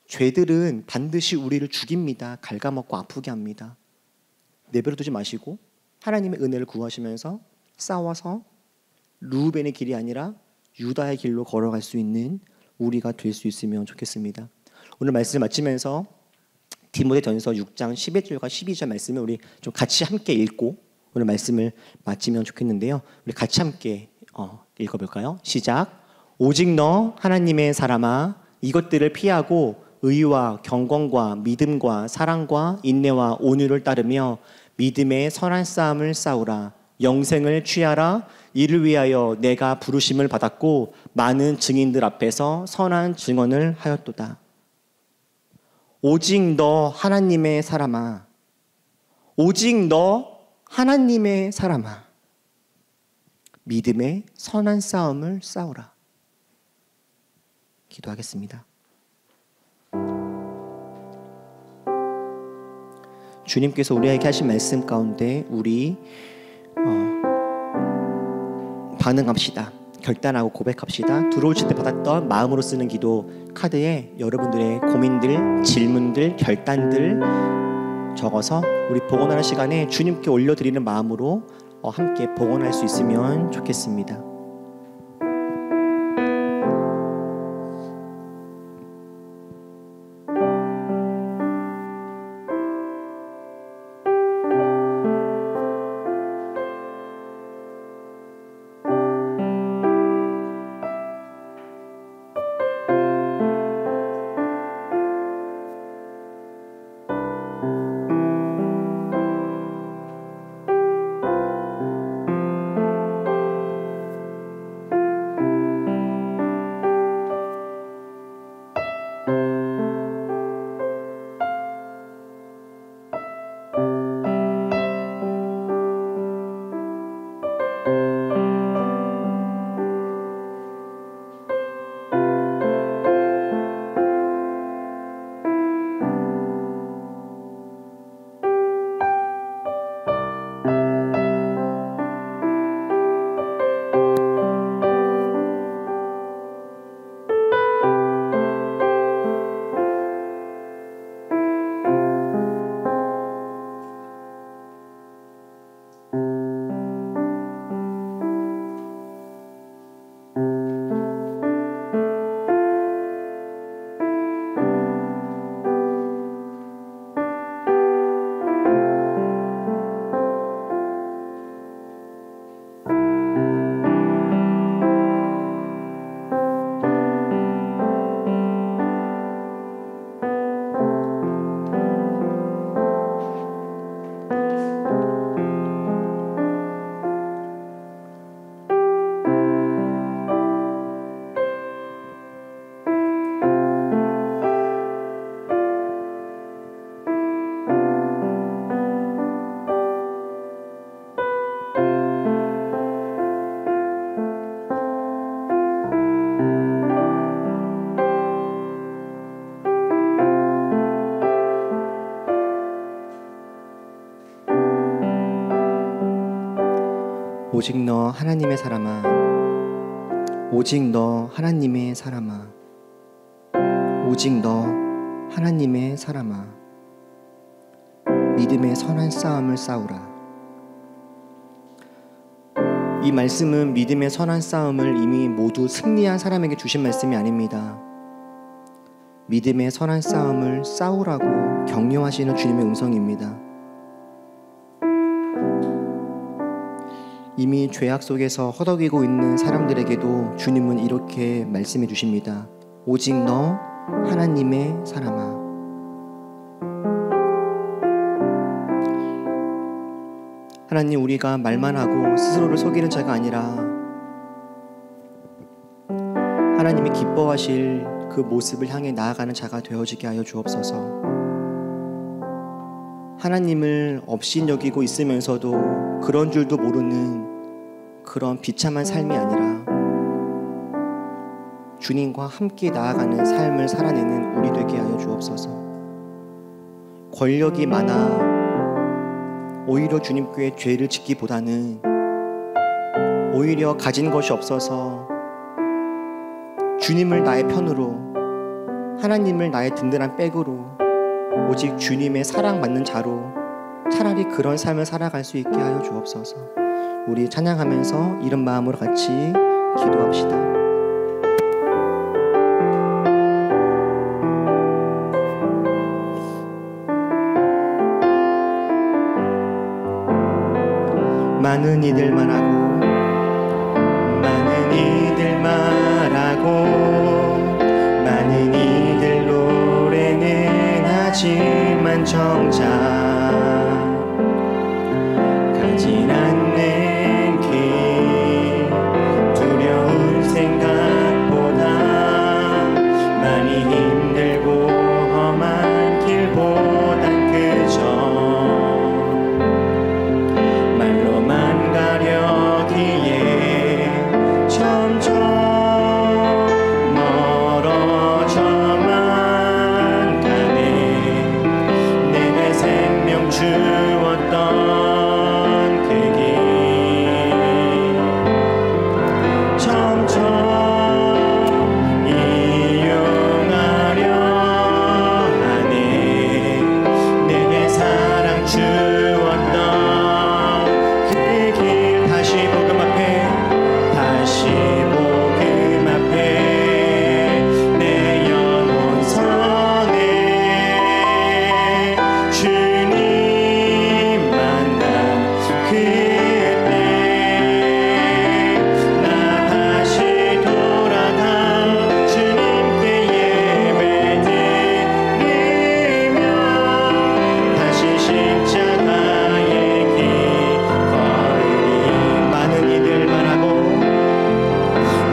죄들은 반드시 우리를 죽입니다. 갉아먹고 아프게 합니다. 내버려두지 마시고 하나님의 은혜를 구하시면서 싸워서 루벤의 길이 아니라 유다의 길로 걸어갈 수 있는 우리가 될 수 있으면 좋겠습니다. 오늘 말씀을 마치면서 디모데전서 6장 11절과 12절 말씀을 우리 좀 같이 함께 읽고 오늘 말씀을 마치면 좋겠는데요. 우리 같이 함께 읽어볼까요? 시작. 오직 너 하나님의 사람아 이것들을 피하고 의와 경건과 믿음과 사랑과 인내와 온유를 따르며 믿음의 선한 싸움을 싸우라. 영생을 취하라. 이를 위하여 내가 부르심을 받았고 많은 증인들 앞에서 선한 증언을 하였도다. 오직 너 하나님의 사람아. 오직 너 하나님의 사람아. 믿음의 선한 싸움을 싸우라. 기도하겠습니다. 주님께서 우리에게 하신 말씀 가운데 우리 반응합시다. 결단하고 고백합시다. 들어오실 때 받았던 마음으로 쓰는 기도 카드에 여러분들의 고민들, 질문들, 결단들 적어서 우리 복원하는 시간에 주님께 올려드리는 마음으로 함께 복원할 수 있으면 좋겠습니다. 오직 너 하나님의 사람아. 오직 너 하나님의 사람아. 오직 너 하나님의 사람아. 믿음의 선한 싸움을 싸우라. 이 말씀은 믿음의 선한 싸움을 이미 모두 승리한 사람에게 주신 말씀이 아닙니다. 믿음의 선한 싸움을 싸우라고 격려하시는 주님의 음성입니다. 이미 죄악 속에서 허덕이고 있는 사람들에게도 주님은 이렇게 말씀해 주십니다. 오직 너 하나님의 사람아. 하나님, 우리가 말만 하고 스스로를 속이는 자가 아니라 하나님이 기뻐하실 그 모습을 향해 나아가는 자가 되어지게 하여 주옵소서. 하나님을 업신여기고 있으면서도 그런 줄도 모르는 그런 비참한 삶이 아니라 주님과 함께 나아가는 삶을 살아내는 우리 되게 하여 주옵소서. 권력이 많아 오히려 주님께 죄를 짓기보다는 오히려 가진 것이 없어서 주님을 나의 편으로, 하나님을 나의 든든한 백으로, 오직 주님의 사랑받는 자로 차라리 그런 삶을 살아갈 수 있게 하여 주옵소서. 우리 찬양하면서 이런 마음으로 같이 기도합시다. 많은 이들 말하고 많은 이들 말하고 많은 이들 노래는 하지만 정작 가진 않는 길 두려운 생각보다 많이 힘들고 험한 길보단 그저 말로만 가려기에 점점 멀어져만 가네. 내게 생명 주었던 그 길 점점 이용하려 하네. 내게 사랑 주었던 그 길 다시 복음 앞에 다시 복음 앞에 내 영혼 성에 주님 만나 그때 나 다시 돌아가 주님께 예배드리며 다시 십자가의 길 걸으리. 많은 이들 말하고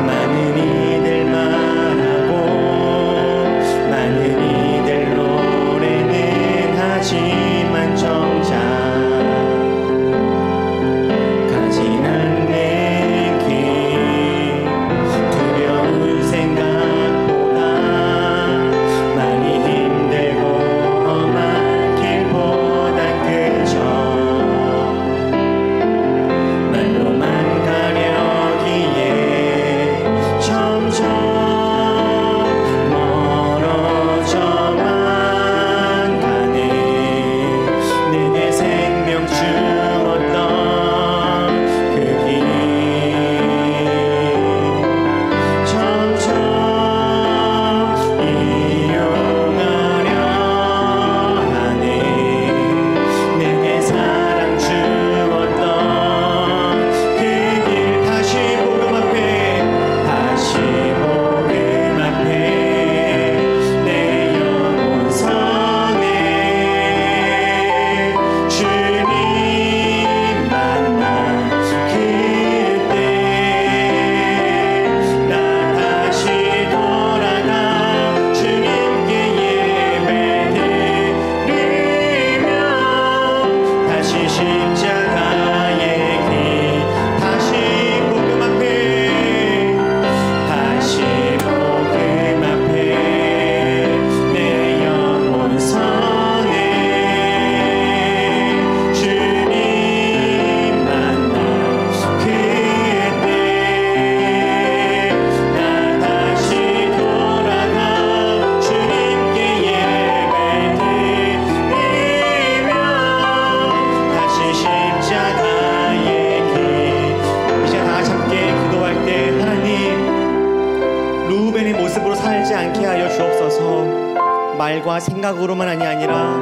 많은 이들 말하고 많은 이들 노래는 하지만 정작 가진 않는 길 두려운 생각보다 많이 힘들고 험한 길보단 그저 말로만 가려기에 점점 멀어져만 가네. 내게 생명 주었던 그 길 점점 이용하려 하네. 내게 사랑 주었던 그 길 다시 복음 앞에 다시 복음 앞에 내 영혼 성에 주님 만나 그때 나 다시 돌아가 주님께 예배드리며 다시 십자가의 길 다시 복음 앞에 다시 복음 앞에 내 영혼 성에 주님 만나 그때 나 다시 돌아가 주님께 예배드리며 다시 십자가의 길. 이제 다 같이 함께 기도할 때 하나님 루벤의 모습으로 살지 않게 하여 주옵소서. 말과 생각으로만이 아니라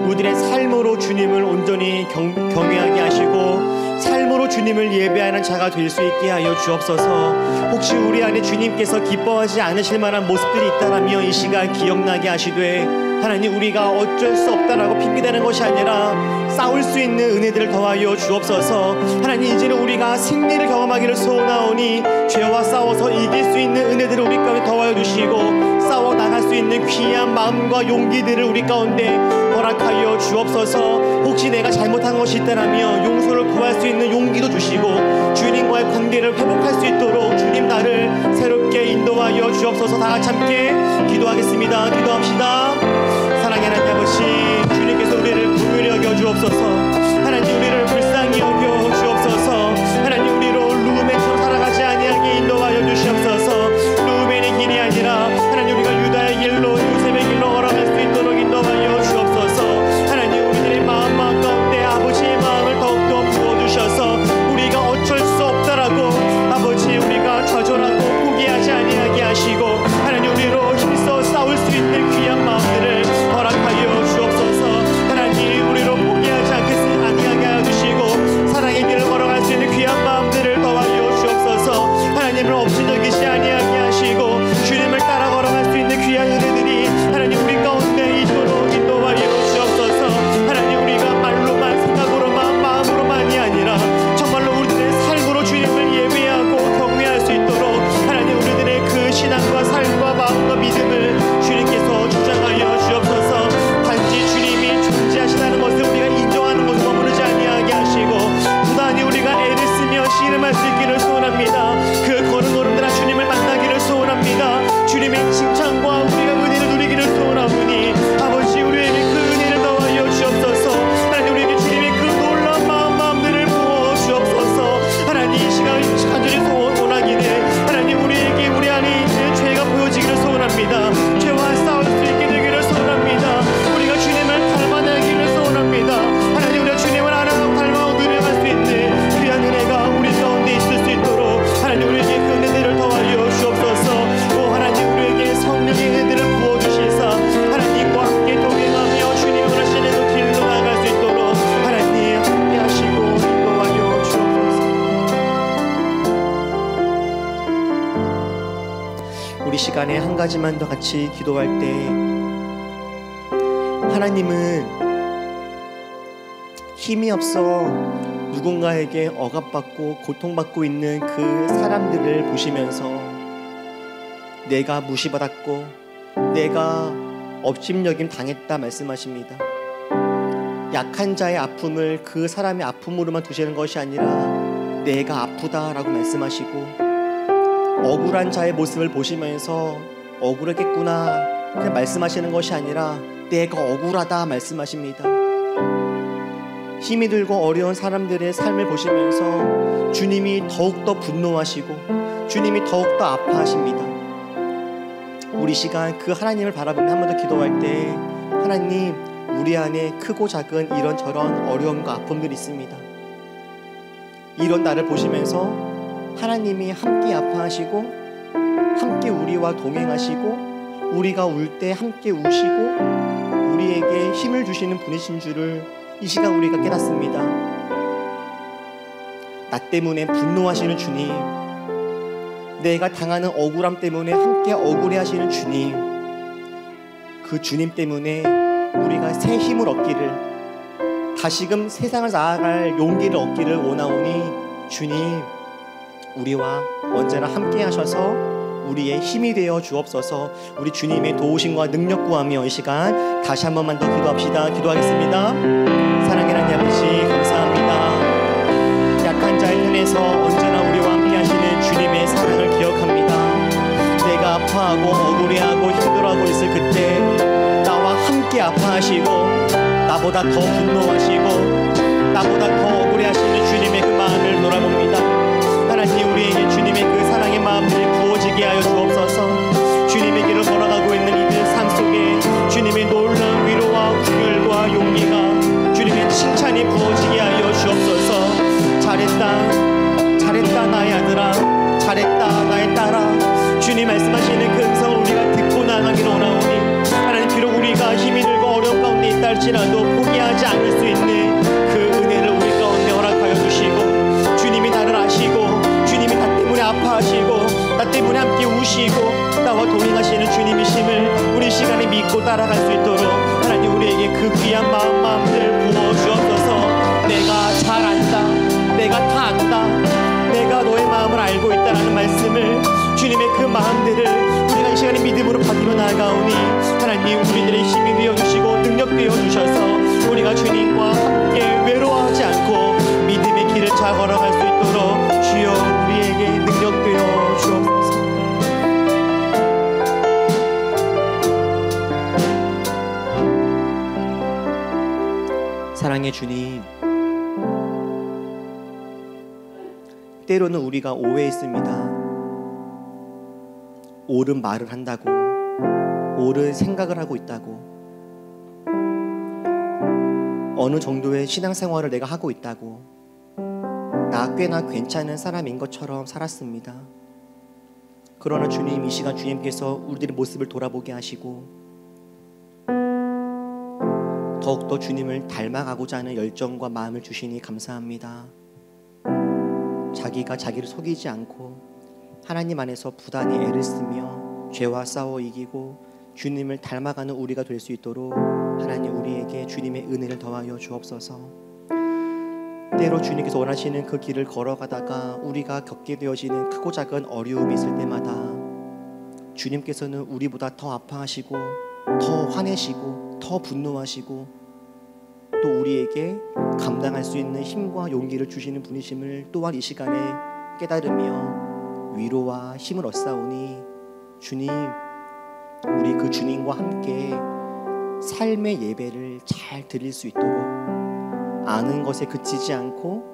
우리들의 삶으로 주님을 온전히 경외하게 하시고 삶으로 주님을 예배하는 자가 될 수 있게 하여 주옵소서. 혹시 우리 안에 주님께서 기뻐하지 않으실 만한 모습들이 있다라면 이 시간 기억나게 하시되 하나님 우리가 어쩔 수 없다라고 핑계대는 것이 아니라 싸울 수 있는 은혜들을 더하여 주옵소서. 하나님 이제는 우리가 승리를 경험하기를 소원하오니 죄와 싸워서 이길 수 있는 은혜들을 우리 가운데 더하여 주시고 싸워 나갈 수 있는 귀한 마음과 용기들을 우리 가운데 허락하여 주옵소서. 혹시 내가 잘못한 것이 있다라면 용서를 구할 수 있는 용기도 주시고 주님과의 관계를 회복할 수 있도록 주님 나를 새롭게 인도하여 주옵소서. 주셔서 다 같이 함께 기도하겠습니다. 기도합시다. 사랑의 하나님 아버지, 주님께서 우리를 긍휼히 여겨 주옵소서. 하나님 우리를 불쌍히 여겨 주옵소서. 하나님 우리로 루벤처럼 살아가지 아니하게 인도하여 주시옵소서. 루벤의 길이 아니라 하나님 우리가 유다의 길로 요셉의 길로 걸어갈 수 있도록 인도하여 주옵소서. 하나님 우리들의 마음 가운데 아버지의 마음을 더욱더 부어주셔서 우리가 어쩔 수 없다라고 아버지 우리가 좌절하고 포기하지 아니하게 하시고 하나님 우리로 힘써 싸울 수 있는 귀한 마음들을 허락하여 주옵소서. 하나님 우리로 포기하지 아니하게 해주시고 사랑의 길을 걸어갈 수 있는 귀한 마음들을 더하여 주옵소서. 하나님을 업신여기지 아니하게 하시고 주님을 따라 걸어갈 수 있는 귀한 은혜들이 하나님 우리 가운데 있도록 인도하여 주옵소서. 하나님 우리가 말로만 생각으로만 마음으로만이 아니라 정말로 우리들의 삶으로 주님을 예배하고 경외할 수 있도록 하나님 우리들의 그 신앙과 삶과 마음과 믿음을 주님께서 주장하여 주옵소서. 단지 주님이 존재하시다는 것을 우리가 인정하는 것을 머무르지 아니하게 하시고 부단히 우리가 애를 쓰며 씨름할 수 있기를 소원합니다. 그 걸음걸음들아 주님을 만나기를 소원합니다. 주님의 칭찬과 우리가 은혜를 누리기를 소원하오니 아버지 우리에게 그 은혜를 더하여 주옵소서. 하나님 우리에게 주님의 그 놀라운 마음들을 부어 주옵소서. 하나님 이 시간 간절히 소원하기를 하나님 우리에게 우리 안에 있는 죄가 보여지기를 소원합니다. 죄와 싸울 수 있게 되기를 소원합니다. 우리가 주님을 닮아내기를 소원합니다. 하나님 우리가 주님을 알아가고 닮아가고 누려갈 수 있는 귀한 은혜가 우리 가운데 있을 수 있도록 하나님 우리에게 그 은혜를 더하여 주옵소서. 오 하나님 우리에게 성령의 은혜를 부어주시사 하나님과 함께 동행하며 주님이 원하시는 그 길로 나아갈 수 있도록 하나님 함께 하시고 인도하여 주옵소서. 우리 시간에 한 가지만 더 같이 기도할 때 하나님은 힘이 없어 누군가에게 억압받고 고통받고 있는 그 사람들을 보시면서 내가 무시받았고 내가 업심여김 당했다 말씀하십니다. 약한 자의 아픔을 그 사람의 아픔으로만 두시는 것이 아니라 내가 아프다라고 말씀하시고 억울한 자의 모습을 보시면서 억울했겠구나 그냥 말씀하시는 것이 아니라 내가 억울하다 말씀하십니다. 힘이 들고 어려운 사람들의 삶을 보시면서 주님이 더욱더 분노하시고 주님이 더욱더 아파하십니다. 우리 시간 그 하나님을 바라보며 한 번 더 기도할 때 하나님 우리 안에 크고 작은 이런저런 어려움과 아픔들이 있습니다. 이런 나를 보시면서 하나님이 함께 아파하시고 함께 우리와 동행하시고 우리가 울 때 함께 우시고 우리에게 힘을 주시는 분이신 줄을 이 시간 우리가 깨닫습니다. 나 때문에 분노하시는 주님, 내가 당하는 억울함 때문에 함께 억울해하시는 주님, 그 주님 때문에 우리가 새 힘을 얻기를 다시금 세상을 나아갈 용기를 얻기를 원하오니 주님 우리와 언제나 함께 하셔서 우리의 힘이 되어 주옵소서. 우리 주님의 도우심과 능력 구하며 이 시간 다시 한 번만 더 기도합시다. 기도하겠습니다. 사랑의 하나님 아버지 감사합니다. 약한 자의 편에서 언제나 우리와 함께 하시는 주님의 사랑을 기억합니다. 내가 아파하고 억울해하고 힘들어하고 있을 그때 나와 함께 아파하시고 나보다 더 분노하시고 나보다 더 억울해하시는 주님의 그 마음을 돌아봅니다. 하나님 우리에게 주님의 그 사랑의 마음들이 부어지게 하여 주옵소서. 주님의 길을 걸어가고 있는 이들 삶 속에 주님의 놀라운 위로와 긍휼과 용기가 주님의 칭찬이 부어지게 하여 주옵소서. 잘했다 나의 아들아, 잘했다 나의 딸아. 주님 말씀하시는 그 음성을 우리가 듣고 나가기를 원하오니 하나님 비록 우리가 힘이 들고 어려운 가운데 있다 할지라도 포기하지 않을 수 있는 그 은혜를 우리 가운데 허락하여 주시고 주님이 나를 아시고 주님이 나 때문에 아파하시고 나 때문에 함께 우시고 나와 동행하시는 주님이심을 우리 시간에 믿고 따라갈 수 있도록 하나님 우리에게 그 귀한 마음들 부어주옵소서. 내가 잘 안다, 내가 다 안다, 내가 너의 마음을 알고 있다라는 말씀을 주님의 그 마음들을 우리가 이 시간에 믿음으로 받으며 나아가오니 하나님 우리들의 힘이 되어주시고 능력 되어주셔서 우리가 주님과 함께 외로워하지 않고 믿음의 길을 잘 걸어갈 수 있도록 주여 우리에게 능력 되어 주옵소서. 사랑의 주님, 때로는 우리가 오해했습니다. 옳은 말을 한다고, 옳은 생각을 하고 있다고, 어느 정도의 신앙생활을 내가 하고 있다고, 나 꽤나 괜찮은 사람인 것처럼 살았습니다. 그러나 주님, 이 시간 주님께서 우리들의 모습을 돌아보게 하시고 더욱더 주님을 닮아가고자 하는 열정과 마음을 주시니 감사합니다. 자기가 자기를 속이지 않고 하나님 안에서 부단히 애를 쓰며 죄와 싸워 이기고 주님을 닮아가는 우리가 될 수 있도록 하나님 우리에게 주님의 은혜를 더하여 주옵소서. 때로 주님께서 원하시는 그 길을 걸어가다가 우리가 겪게 되어지는 크고 작은 어려움이 있을 때마다 주님께서는 우리보다 더 아파하시고 더 화내시고 더 분노하시고 또 우리에게 감당할 수 있는 힘과 용기를 주시는 분이심을 또한 이 시간에 깨달으며 위로와 힘을 얻사오니 주님, 우리 그 주님과 함께 삶의 예배를 잘 드릴 수 있도록 아는 것에 그치지 않고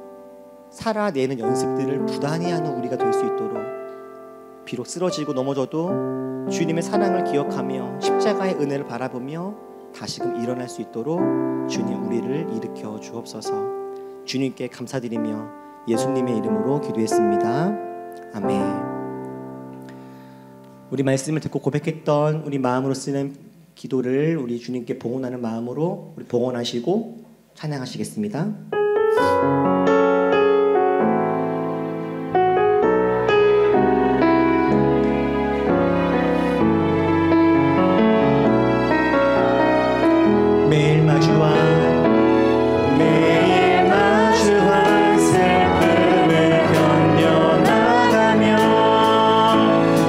살아내는 연습들을 부단히 하는 우리가 될 수 있도록 비록 쓰러지고 넘어져도 주님의 사랑을 기억하며 십자가의 은혜를 바라보며 다시금 일어날 수 있도록 주님 우리를 일으켜 주옵소서. 주님께 감사드리며 예수님의 이름으로 기도했습니다. 아멘. 우리 말씀을 듣고 고백했던 우리 마음으로 쓰는 기도를 우리 주님께 봉헌하는 마음으로 우리 봉헌하시고 찬양하시겠습니다. 매일 마주한 슬픔을 견뎌나가며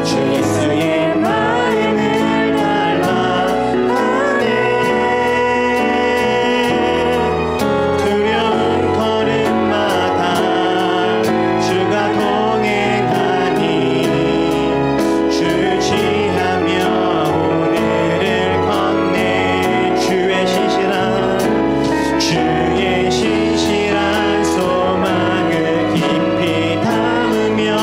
주 예수의 마음을 닮아가네. 두려운 걸음마다 주가 동행하니 주를 취하며 오늘을 걷네. 주의 신실한 소망을 깊이 담으며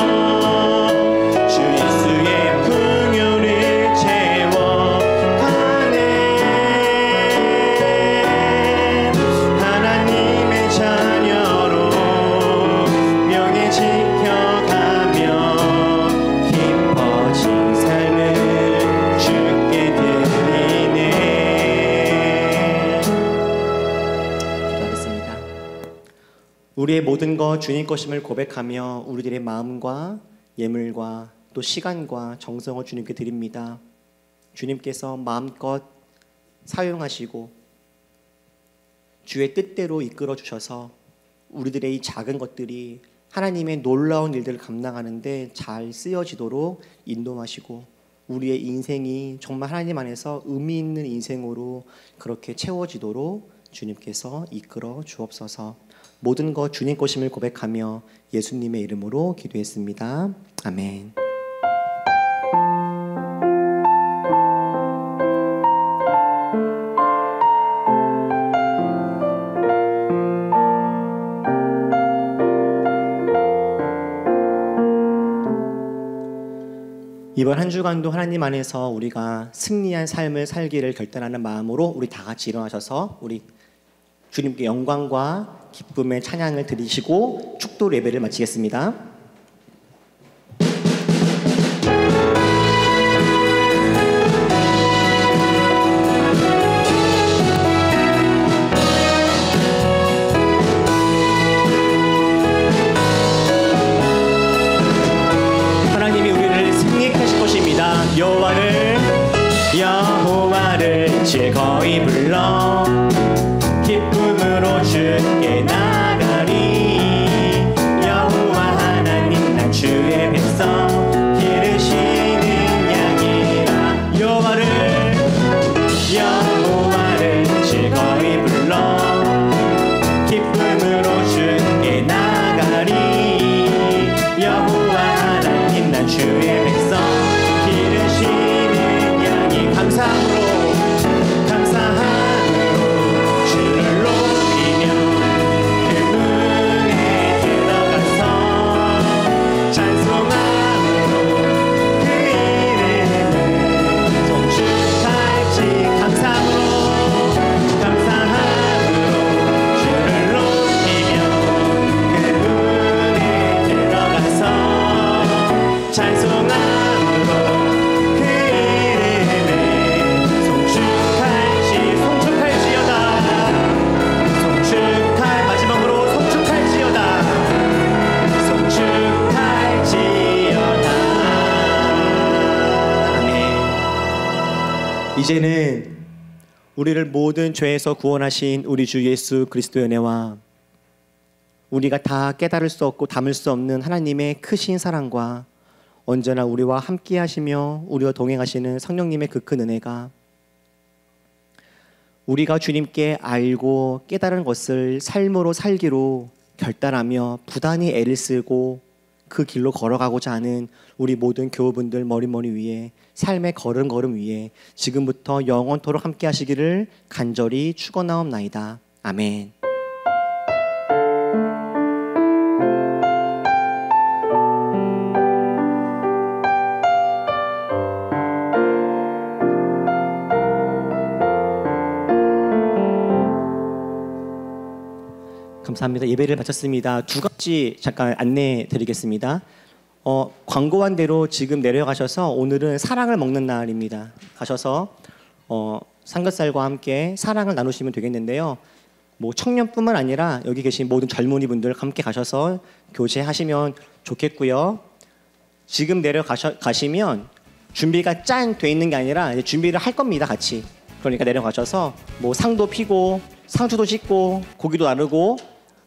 주 예수의 풍요를 채워가네. 하나님의 자녀로 명예 지켜가며 깊어진 삶을 주께 드리네. 기도하겠습니다. 우리의 모든 것 주님 것임을 고백하며 우리들의 마음과 예물과 또 시간과 정성을 주님께 드립니다. 주님께서 마음껏 사용하시고 주의 뜻대로 이끌어 주셔서 우리들의 이 작은 것들이 하나님의 놀라운 일들을 감당하는데 잘 쓰여지도록 인도하시고 우리의 인생이 정말 하나님 안에서 의미 있는 인생으로 그렇게 채워지도록 주님께서 이끌어 주옵소서. 모든 것 주님 것임을 고백하며 예수님의 이름으로 기도했습니다. 아멘. 이번 한 주간도 하나님 안에서 우리가 승리한 삶을 살기를 결단하는 마음으로 우리 다 같이 일어나셔서 우리 주님께 영광과 기쁨의 찬양을 드리시고 축도 예배를 마치겠습니다. 하나님이 우리를 승리케 하실 것입니다. 여호와를 즐거이 불러 기쁨으로 주께 나가리. 여호와 하나님 나 주의 백성 기르시는 양이라. 여호와를 즐거이 불러 기쁨으로 주께 나가리. 여호와 하나님 나 주의 백성 기르시는 양이. 감사함으로 주를 높이며 이제는 우리를 모든 죄에서 구원하신 우리 주 예수 그리스도의 은혜와 우리가 다 깨달을 수 없고 담을 수 없는 하나님의 크신 사랑과 언제나 우리와 함께 하시며 우리와 동행하시는 성령님의 그 큰 은혜가 우리가 주님께 알고 깨달은 것을 삶으로 살기로 결단하며 부단히 애를 쓰고 그 길로 걸어가고자 하는 우리 모든 교우분들 머리머리 위에 삶의 걸음걸음 위에 지금부터 영원토록 함께 하시기를 간절히 축원하옵나이다. 아멘. 감사합니다. 예배를 마쳤습니다. 두 가지 잠깐 안내 드리겠습니다. 광고한 대로 지금 내려가셔서 오늘은 사랑을 먹는 날입니다. 가셔서 삼겹살과 함께 사랑을 나누시면 되겠는데요. 뭐 청년뿐만 아니라 여기 계신 모든 젊은이분들 함께 가셔서 교제하시면 좋겠고요. 지금 내려가시면 준비가 짠 돼 있는 게 아니라 이제 준비를 할 겁니다. 같이. 그러니까 내려가셔서 뭐 상도 피고 상추도 씻고 고기도 나르고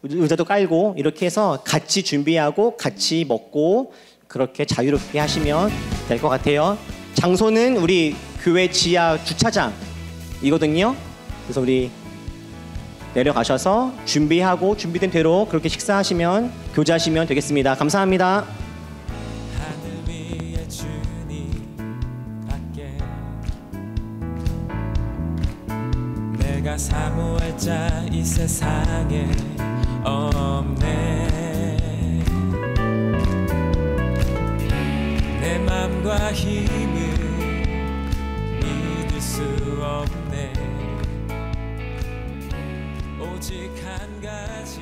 의자도 깔고 이렇게 해서 같이 준비하고 같이 먹고 그렇게 자유롭게 하시면 될 것 같아요. 장소는 우리 교회 지하 주차장이거든요. 그래서 우리 내려가셔서 준비하고 준비된 대로 그렇게 식사하시면 교제하시면 되겠습니다. 감사합니다. 하늘 위에 주님 밖에 내가 사모할 자 이 세상에 없네. 내 맘과 힘을 믿을 수 없네. 오직 한 가지